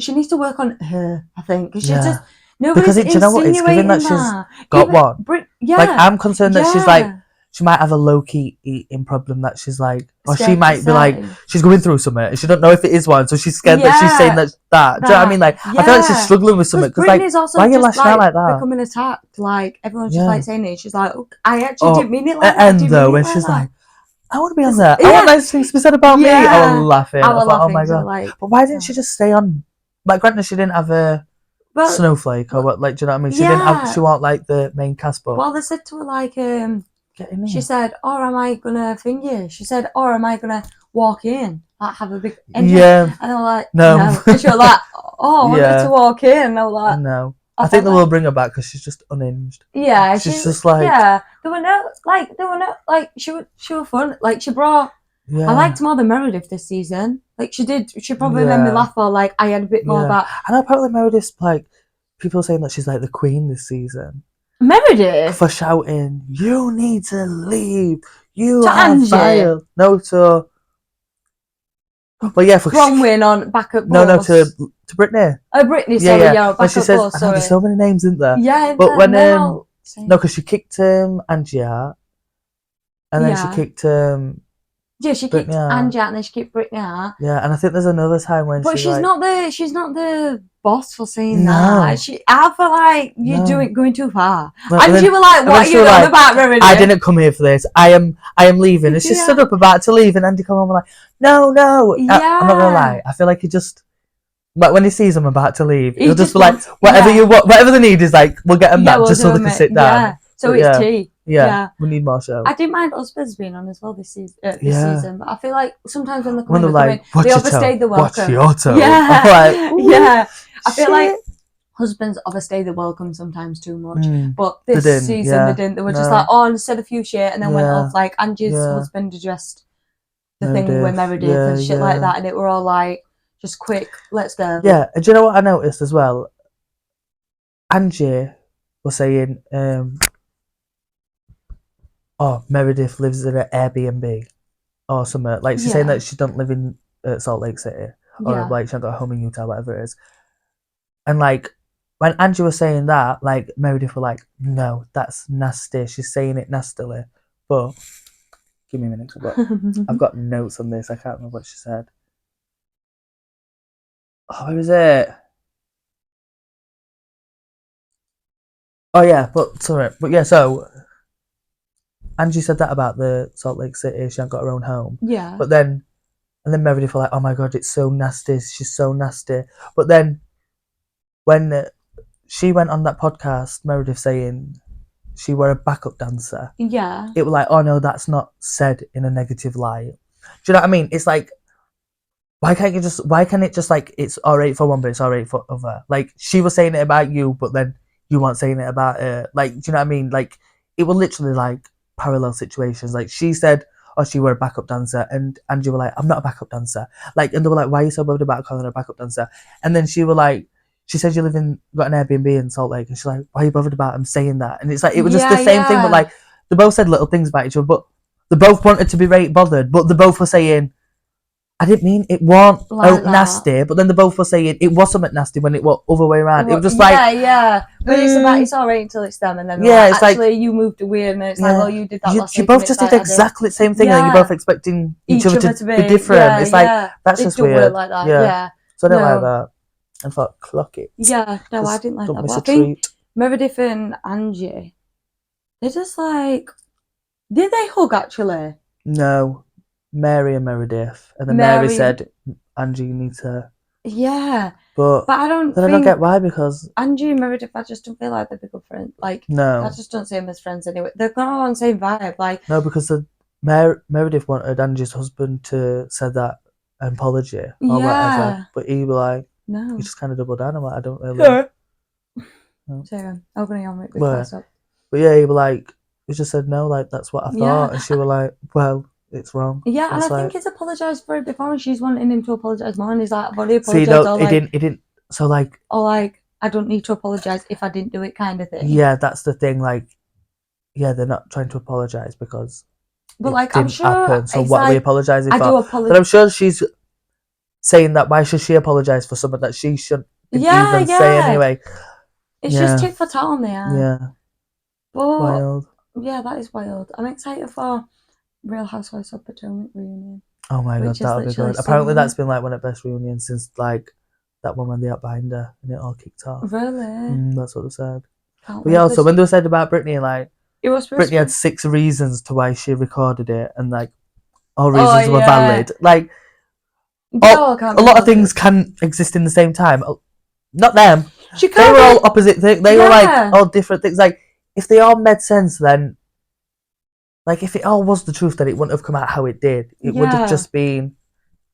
she needs to work on her. I think she's just. Nobody's because do you know what? It's given that she's got one. Like, I'm concerned that she's like, she might have a low-key eating problem that she's like, or she might be like, she's going through something and she don't know if it is one, so she's scared that she's saying that. Do you know what I mean? Like, I feel like she's struggling with something, because like, why are you lashing out like that? Becoming attacked, like, everyone's just like saying it. She's like, I actually didn't mean it like that. And though, when she's like, I want to be on there. I want nice things to be said about me. I was laughing. I was like, oh my god. But why didn't she just stay on? Like, granted, she didn't have a Snowflake or what, like, do you know what I mean? She didn't have, she wasn't like the main cast, but well, they said to her like, she said, or am I gonna thing you? She said, or am I gonna walk in, like, have a big engine? And they were like, no. And she was like, oh, I want her to walk in. And they were like, no. I think they will bring her back because she's just unhinged. Yeah, she's just like, there were no like she was fun. Like, she brought. I liked more than Meredith this season. Like, she probably made me laugh, or like I had a bit more about. And apparently Meredith's like, people saying that she's like the queen this season. Meredith? For shouting, you need to leave. You are vile. No, to. But yeah, for Bronwyn on backup. No, to Brittany. Oh, Brittany, sorry, backup she says, I know there's so many names in there. Yeah, but when no, because she kicked Angie out, and then she kicked Yeah, she kicked Angie out and then she kicked Brittany out. Yeah, and I think there's another time when she's like, not the boss for saying that. I feel like you're going too far. And you were like, what are you on about, Meredith? I didn't come here for this. I am leaving. And she stood up about to leave, and Andy come on and like, no. I'm not gonna lie. I feel like he just, but when he sees I'm about to leave, he'll just be like, whatever the need is, like, we'll get them back just so they can sit down. Yeah. So it's tea. Yeah, we need more shows. I didn't mind husbands being on as well this season, but I feel like sometimes when they come in, they overstay the welcome. Watch your toe. Yeah, I feel like husbands overstay the welcome sometimes too much. But this season they didn't. They were just like, said a few shit and then went off. Like, Angie's husband addressed the thing with Meredith and shit like that, and it were all like, just quick, let's go. Yeah, and do you know what I noticed as well? Angie was saying, Meredith lives in an Airbnb or something. Like, she's saying that she don't live in Salt Lake City. Or, like, she don't got a home in Utah, whatever it is. And, like, when Angie was saying that, like, Meredith were like, no, that's nasty. She's saying it nastily. But, give me a minute. I've got notes on this. I can't remember what she said. Oh, where is it? Oh, yeah, so Angie said that about the Salt Lake City. She hasn't got her own home. Yeah. But then, and then Meredith were like, oh my God, it's so nasty. She's so nasty. But then, when she went on that podcast, Meredith saying she were a backup dancer. Yeah. It was like, oh no, that's not said in a negative light. Do you know what I mean? It's like, why can't it just like, it's alright for one, but it's alright for other? Like, she was saying it about you, but then you weren't saying it about her. Like, do you know what I mean? Like, it was literally like parallel situations. Like, she said, oh, she were a backup dancer, and Angie were like, I'm not a backup dancer. Like, and they were like, why are you so bothered about calling her a backup dancer? And then she said you got an Airbnb in Salt Lake, and she's like, why are you bothered about him saying that? And it's like, it was just the same thing, but like, they both said little things about each other, but they both wanted to be right bothered, but they both were saying, I didn't mean it wasn't like nasty, but then they both were saying it was something nasty when it was other way around. It was just like, but it's alright until it's them, and then it's actually you moved weird, and it's like, well, you did that last week. You both just did exactly the same thing, and you're both expecting each other to be different. It's like, that's just weird. Like that. Yeah. So I don't like that. I thought, clock it. Yeah, no, I didn't like that. Don't miss I a treat. Meredith and Angie, they're just like, did they hug actually? No. Mary and Meredith, and then Mary said, Angie, you need to. Yeah, but I don't get why, because Angie and Meredith, I just don't feel like they're good friends. Like, no, I just don't see them as friends anyway. They're not on the same vibe. Like, no, because Meredith wanted Angie's husband to say that apology or whatever, but he was like, no, he just kind of doubled down. I'm like, I don't really. No. So I'm going on with but yeah, he was like, he just said no, like that's what I thought, and she was like, well. It's wrong. Yeah, and I think he's apologised for it before, and she's wanting him to apologise more, and he's like, I've already apologised. So he didn't. So like, or like, I don't need to apologise if I didn't do it, kind of thing. Yeah, that's the thing. Like, yeah, they're not trying to apologise because but like, I'm sure happen. So what are we apologising for? I do apologise, but I'm sure she's saying that. Why should she apologise for something that she shouldn't even say anyway? It's just tit for tat on there. Yeah, but wild. Yeah, that is wild. I'm excited for Real Housewives of Potomac reunion. Oh my God, that'll be good. Apparently that's been like one of the best reunions since like that one when they out behind her and it all kicked off. Really? That's what they said. But yeah, also when they said about Britney, like, Britney had 6 reasons to why she recorded it, and like all reasons were valid. Like, a lot of things can exist in the same time. Not them. They were all opposite things. They were like all different things. Like, if they all made sense, then like, if it all was the truth, then it wouldn't have come out how it did. It would have just been. Do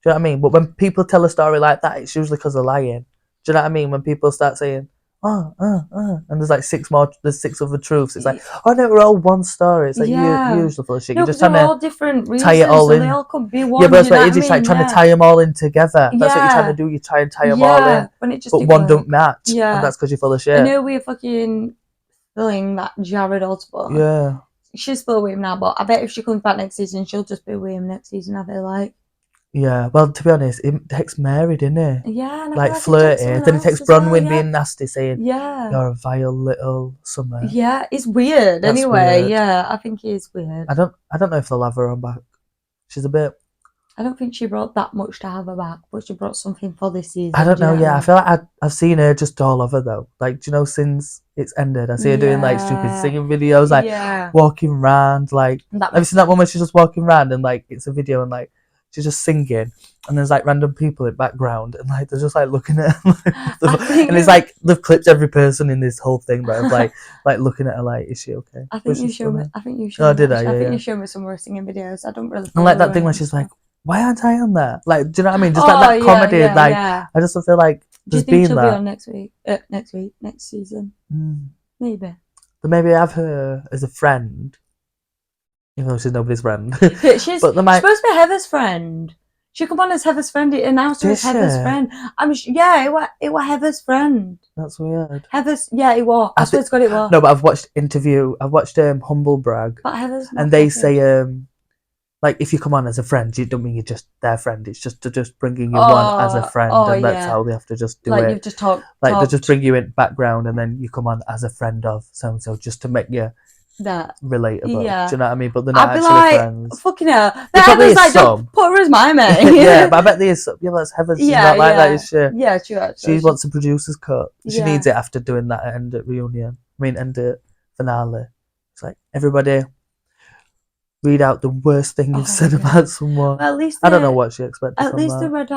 you know what I mean? But when people tell a story like that, it's usually because they're lying. Do you know what I mean? When people start saying, and there's like 6 other truths. It's like, oh no, we're all one story. It's like, you're usually full of shit. No, you're just trying to all different reasons, tie it all in. They all could be one. Yeah, but that's what it is. It's like trying to tie them all in together. That's what you're trying to do. You try and tie them all in. But one don't match. Yeah. And that's because you're full of shit. I know we're fucking feeling that Jared Osborne. Yeah. She's still with him now, but I bet if she comes back next season, she'll just be with him next season, I feel like. Yeah, well, to be honest, he texts Mary, didn't he? Yeah, like flirty. Then he texts Bronwyn being nasty, saying, you're a vile little summer. Yeah, it's weird. That's anyway, weird. Yeah, I think it is weird. I don't know if they'll have her on back. She's a bit. I don't think she brought that much to have her back, but she brought something for this season. I don't know, I feel like I've seen her just all over, though. Like, do you know, since it's ended, I see her doing, like, stupid singing videos, like, walking around, like... Have you seen that one where she's just walking around and, like, it's a video and, like, she's just singing and there's, like, random people in the background and, like, they're just, like, looking at her, like, and it's, like, they've clipped every person in this whole thing, but like looking at her, like, is she okay? I think you showed me... Oh, did I? Yeah, I think you showed me some more singing videos. I don't really... And, like, that thing where she's like, why aren't I on there? Like, do you know what I mean? Just like that comedy, I just don't feel like there's been that. Do you think she'll be on next season? Maybe. But maybe have her as a friend, even though she's nobody's friend. She's supposed to be Heather's friend. She come on as Heather's friend. It announced her as Heather's friend. It was Heather's friend. That's weird. Heather's, it was. I swear to God, it was. No, but I've watched Humble Brag. But Heather's not. And they say, like, if you come on as a friend, you don't mean you're just their friend. It's just bringing you on as a friend, and that's how they have to just do it. Like, you've just talked. Like, they just bring you in background, and then you come on as a friend of so-and-so, just to make you that relatable. Yeah. Do you know what I mean? But they're not actually like, friends. Fucking hell. Heather's like, don't put her as my mate. Yeah, but I bet there is some. Yeah, but that's Heather. She's not like that, is she? Yeah, true. Actually. She wants a producer's cut. She needs it after doing that end at reunion. End at finale. It's like, everybody, read out the worst thing you've said about someone. Well, at least I don't know what she expected from that. At least they read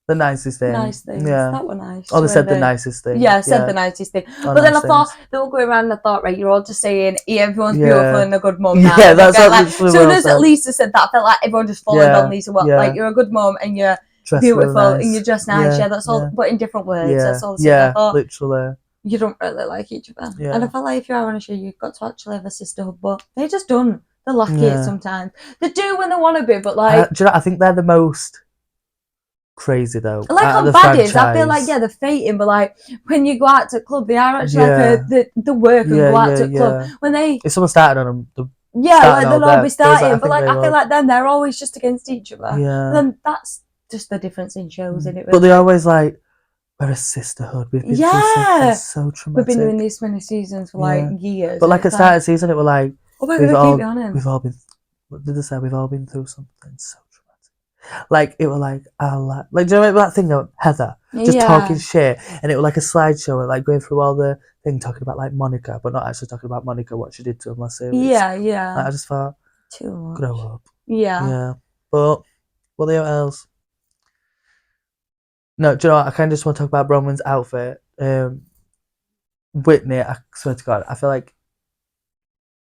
the nicest thing. Nice things. Yeah. That were nice. Oh, they said the nicest thing. Yeah, said the nicest thing. But then I thought, they were going around and I thought, right, you're all just saying, everyone's beautiful and a good mum now. Yeah, that's what like, as soon as Lisa said that, I felt like everyone just followed on Lisa. Like, you're a good mum and you're beautiful and you're just nice. Yeah, that's all. But in different words. That's all. Yeah, I thought, literally. You don't really like each other. Yeah. And I felt like if you are on a show, you've got to actually have a sisterhood. But they just don't. They're lucky sometimes. They do when they want to be, but like... do you know, I think they're the most... crazy though. Like on baddies, I feel like they're fating, but like when you go out to club, they are actually like the work and go out to club. When they if someone started on them, like they'll all be starting, but like I feel like then they're always just against each other. Yeah, then that's just the difference in shows, isn't it? But they always like, we're a sisterhood. We've been through so traumatic. We've been doing this many seasons for like years. But like at start of season, it were like we've all been. What did they say? We've all been through something so. Like it was like do you know that thing of Heather just talking shit, and it was like a slideshow and like going through all the thing talking about like Monica, but not actually talking about Monica, what she did to him last series. Yeah. Like, I just thought, too much. Grow up. Yeah. But what else? No, do you know what? I kind of just want to talk about Bronwyn's outfit. Whitney, I swear to God, I feel like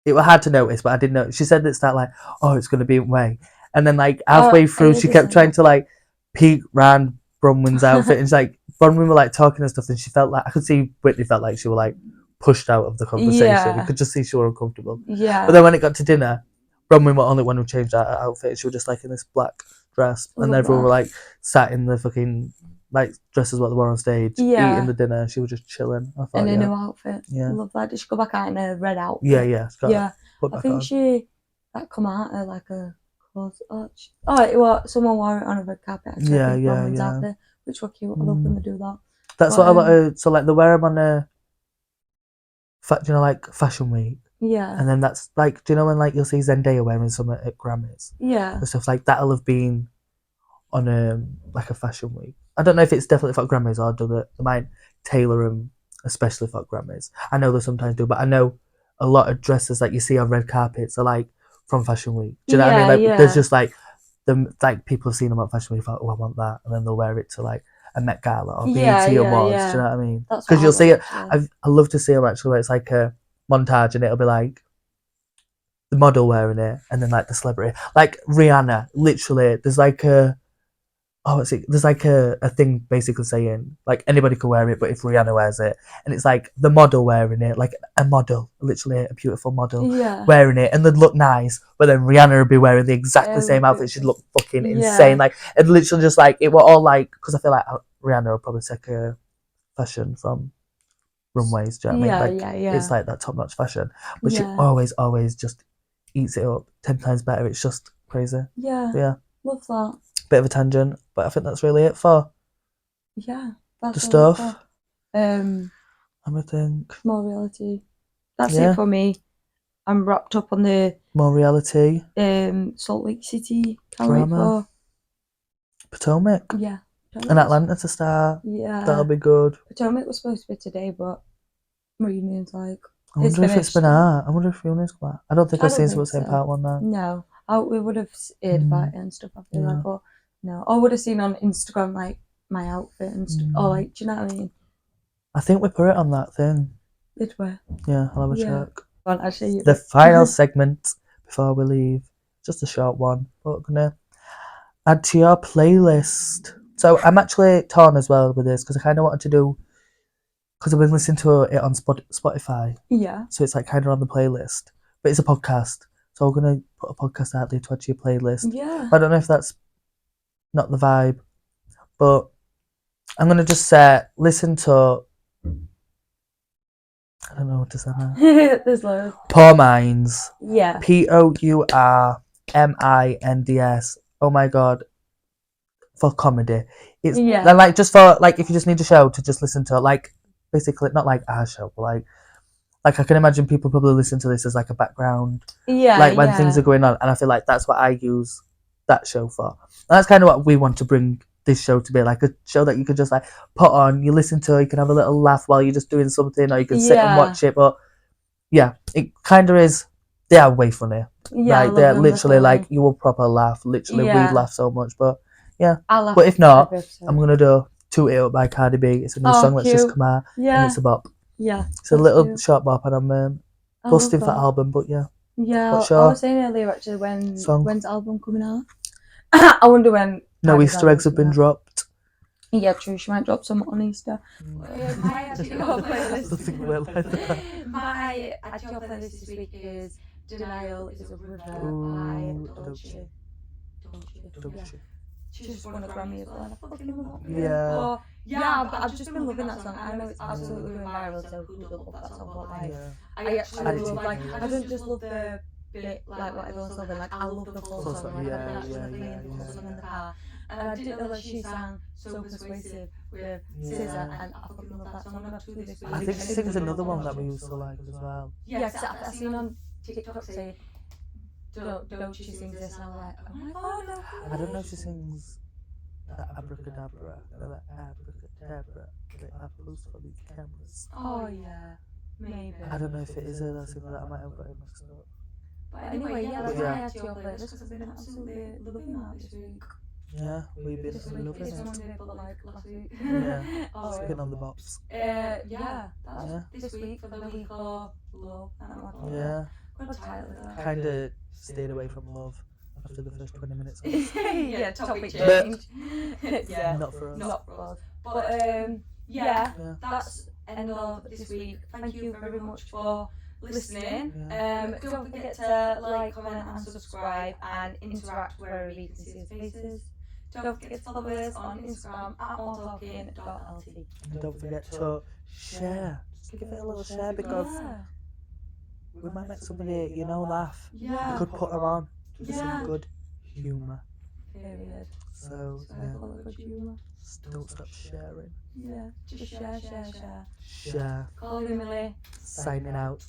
it was hard to notice, but I didn't know. She said it's that like, oh, it's going to be in way. And then, like, halfway through, she kept trying to, like, peek round Bronwyn's outfit. And, like, Bronwyn were, like, talking and stuff. And she felt like, I could see Whitney felt like she was, like, pushed out of the conversation. Yeah. You could just see she was uncomfortable. Yeah. But then when it got to dinner, Bronwyn was the only one who changed her outfit. She was just, like, in this black dress. And everyone were, like, sat in the fucking, like, dresses what they wore on stage, eating the dinner. She was just chilling. I thought, in a new outfit. Yeah. I love that. Did she go back out in a red outfit? Yeah. I think that come out of, like, a... someone wore it on a red carpet. Actually, outfit, which were cute. I love when they do that. That's what a lot of so like they wear them on a, like Fashion Week. Yeah. And then that's like, do you know when like you'll see Zendaya wearing some at Grammys? Yeah. And stuff like that'll have been on like a Fashion Week. I don't know if it's definitely for Grammys or they might tailor them especially for Grammys. I know they sometimes do, but I know a lot of dresses that you see on red carpets are like from Fashion Week. Do you know what I mean? Like there's just like people have seen them at Fashion Week, like, oh, I want that, and then they'll wear it to like a Met Gala or BET Awards. Do you know what I mean? Because you'll see it. I love to see them actually, where it's like a montage and it'll be like the model wearing it, and then like the celebrity, like Rihanna. Literally, there's like there's like a thing basically saying like anybody can wear it, but if Rihanna wears it, and it's like the model wearing it, like a model, literally a beautiful model wearing it, and they'd look nice, but then Rihanna would be wearing the exactly same outfit. She'd look fucking insane. Like it literally just like it were all like, because I feel like Rihanna will probably take a fashion from runways. Do you know what I mean? Like it's like that top notch fashion, but she always just eats it up 10 times better. It's just crazy. Yeah, love that. Bit of a tangent, but I think that's really it for that's the stuff. I think more reality. That's it for me. I'm wrapped up on the more reality. Salt Lake City. Can't wait for Potomac. Yeah. And Atlanta to start. Yeah. That'll be good. Potomac was supposed to be today, but reunion's like. I wonder if it's been out. I wonder if reunion's come out. I don't think I've seen what's in part one now. No. We would have heard about it and stuff, I feel like, but no. I would have seen on Instagram like my outfit and stuff. Or like, do you know what I mean? I think we put it on that thing. Did we? Yeah, I'll have a check. Well, actually, the final segment before we leave. Just a short one. But I'm gonna add to your playlist. So I'm actually torn as well with this because I kind of wanted to do, because I've been listening to it on Spotify. Yeah. So it's like kind of on the playlist, but it's a podcast. So we're gonna put a podcast out there to add to your playlist. Yeah. I don't know if that's not the vibe. But I'm gonna just say, listen to. I don't know what to say now. There's loads. Poor Minds. Yeah. POURMINDS. Oh my god. For comedy. It's Yeah. like just for like if you just need a show to just listen to it, like basically not like our show, but like I can imagine people probably listen to this as like a background. Yeah. Like when things are going on, and I feel like that's what I use that show for. And that's kind of what we want to bring this show to be, like a show that you could just like put on, you listen to, you can have a little laugh while you're just doing something, or you can sit and watch it. But yeah, it kind of is. They are way funny. Yeah, like they're literally like you will proper laugh. Literally, we laugh so much. But yeah, but if not, I'm gonna do "Toot It Up" by Cardi B. It's a new song that's just come out, and it's a bop. Yeah, it's a little short bop, and I'm busting for that album. But yeah, yeah. What's I your was saying earlier actually when's song? the album coming out? I wonder when. No Easter eggs have been dropped. Yeah, true. She might drop some on Easter. My add to your playlist. My add to your playlist this week is "Denial Is a River" by Dolce. She just won a Grammy as well. And I fucking love it. Yeah. Yeah, but I've just been loving that song. I know it's absolutely going viral, so who doesn't love that song? But like, I actually love like I don't just love the bit like what everyone's loving. Like I love the full song. Like I've been actually playing the full song in the car. And I didn't know that she sang So Persuasive with SZA, and I fucking love that song. I'm gonna have to do this week. I think she sings another one that we used to like as well. Yeah, I've seen on TikTok say, don't she sing this? And I'm like, oh my god, no. I don't know if she sings that abracadabra, that abracadabra, the apples for the cameras. Oh yeah, maybe. I don't know if it is her that sings that. I might have got it mixed up. But anyway, yeah, that's why I had to your playlist because I've been absolutely loving that this week. Yeah, we've been loving It's it. Monday, but like last week. Yeah, it's been on the bops. Yeah, that's this week for the week of love. Yeah. What title is that? Kind of stayed away from love after the first 20 minutes. Yeah, topic change. Yeah, not for us. Not for us. But yeah, that's end of this week. Thank you very much for listening. Don't forget to like, comment, and subscribe, and interact wherever you can see his faces. Don't forget to follow us on Instagram at moretalking.lt. And don't forget to share. Just give it a little share because we might make somebody, laugh. Yeah. We could put them on to some good humour. Period. So, Good humour. don't stop sharing. Yeah, just share. Share. Call me Millie. Signing out.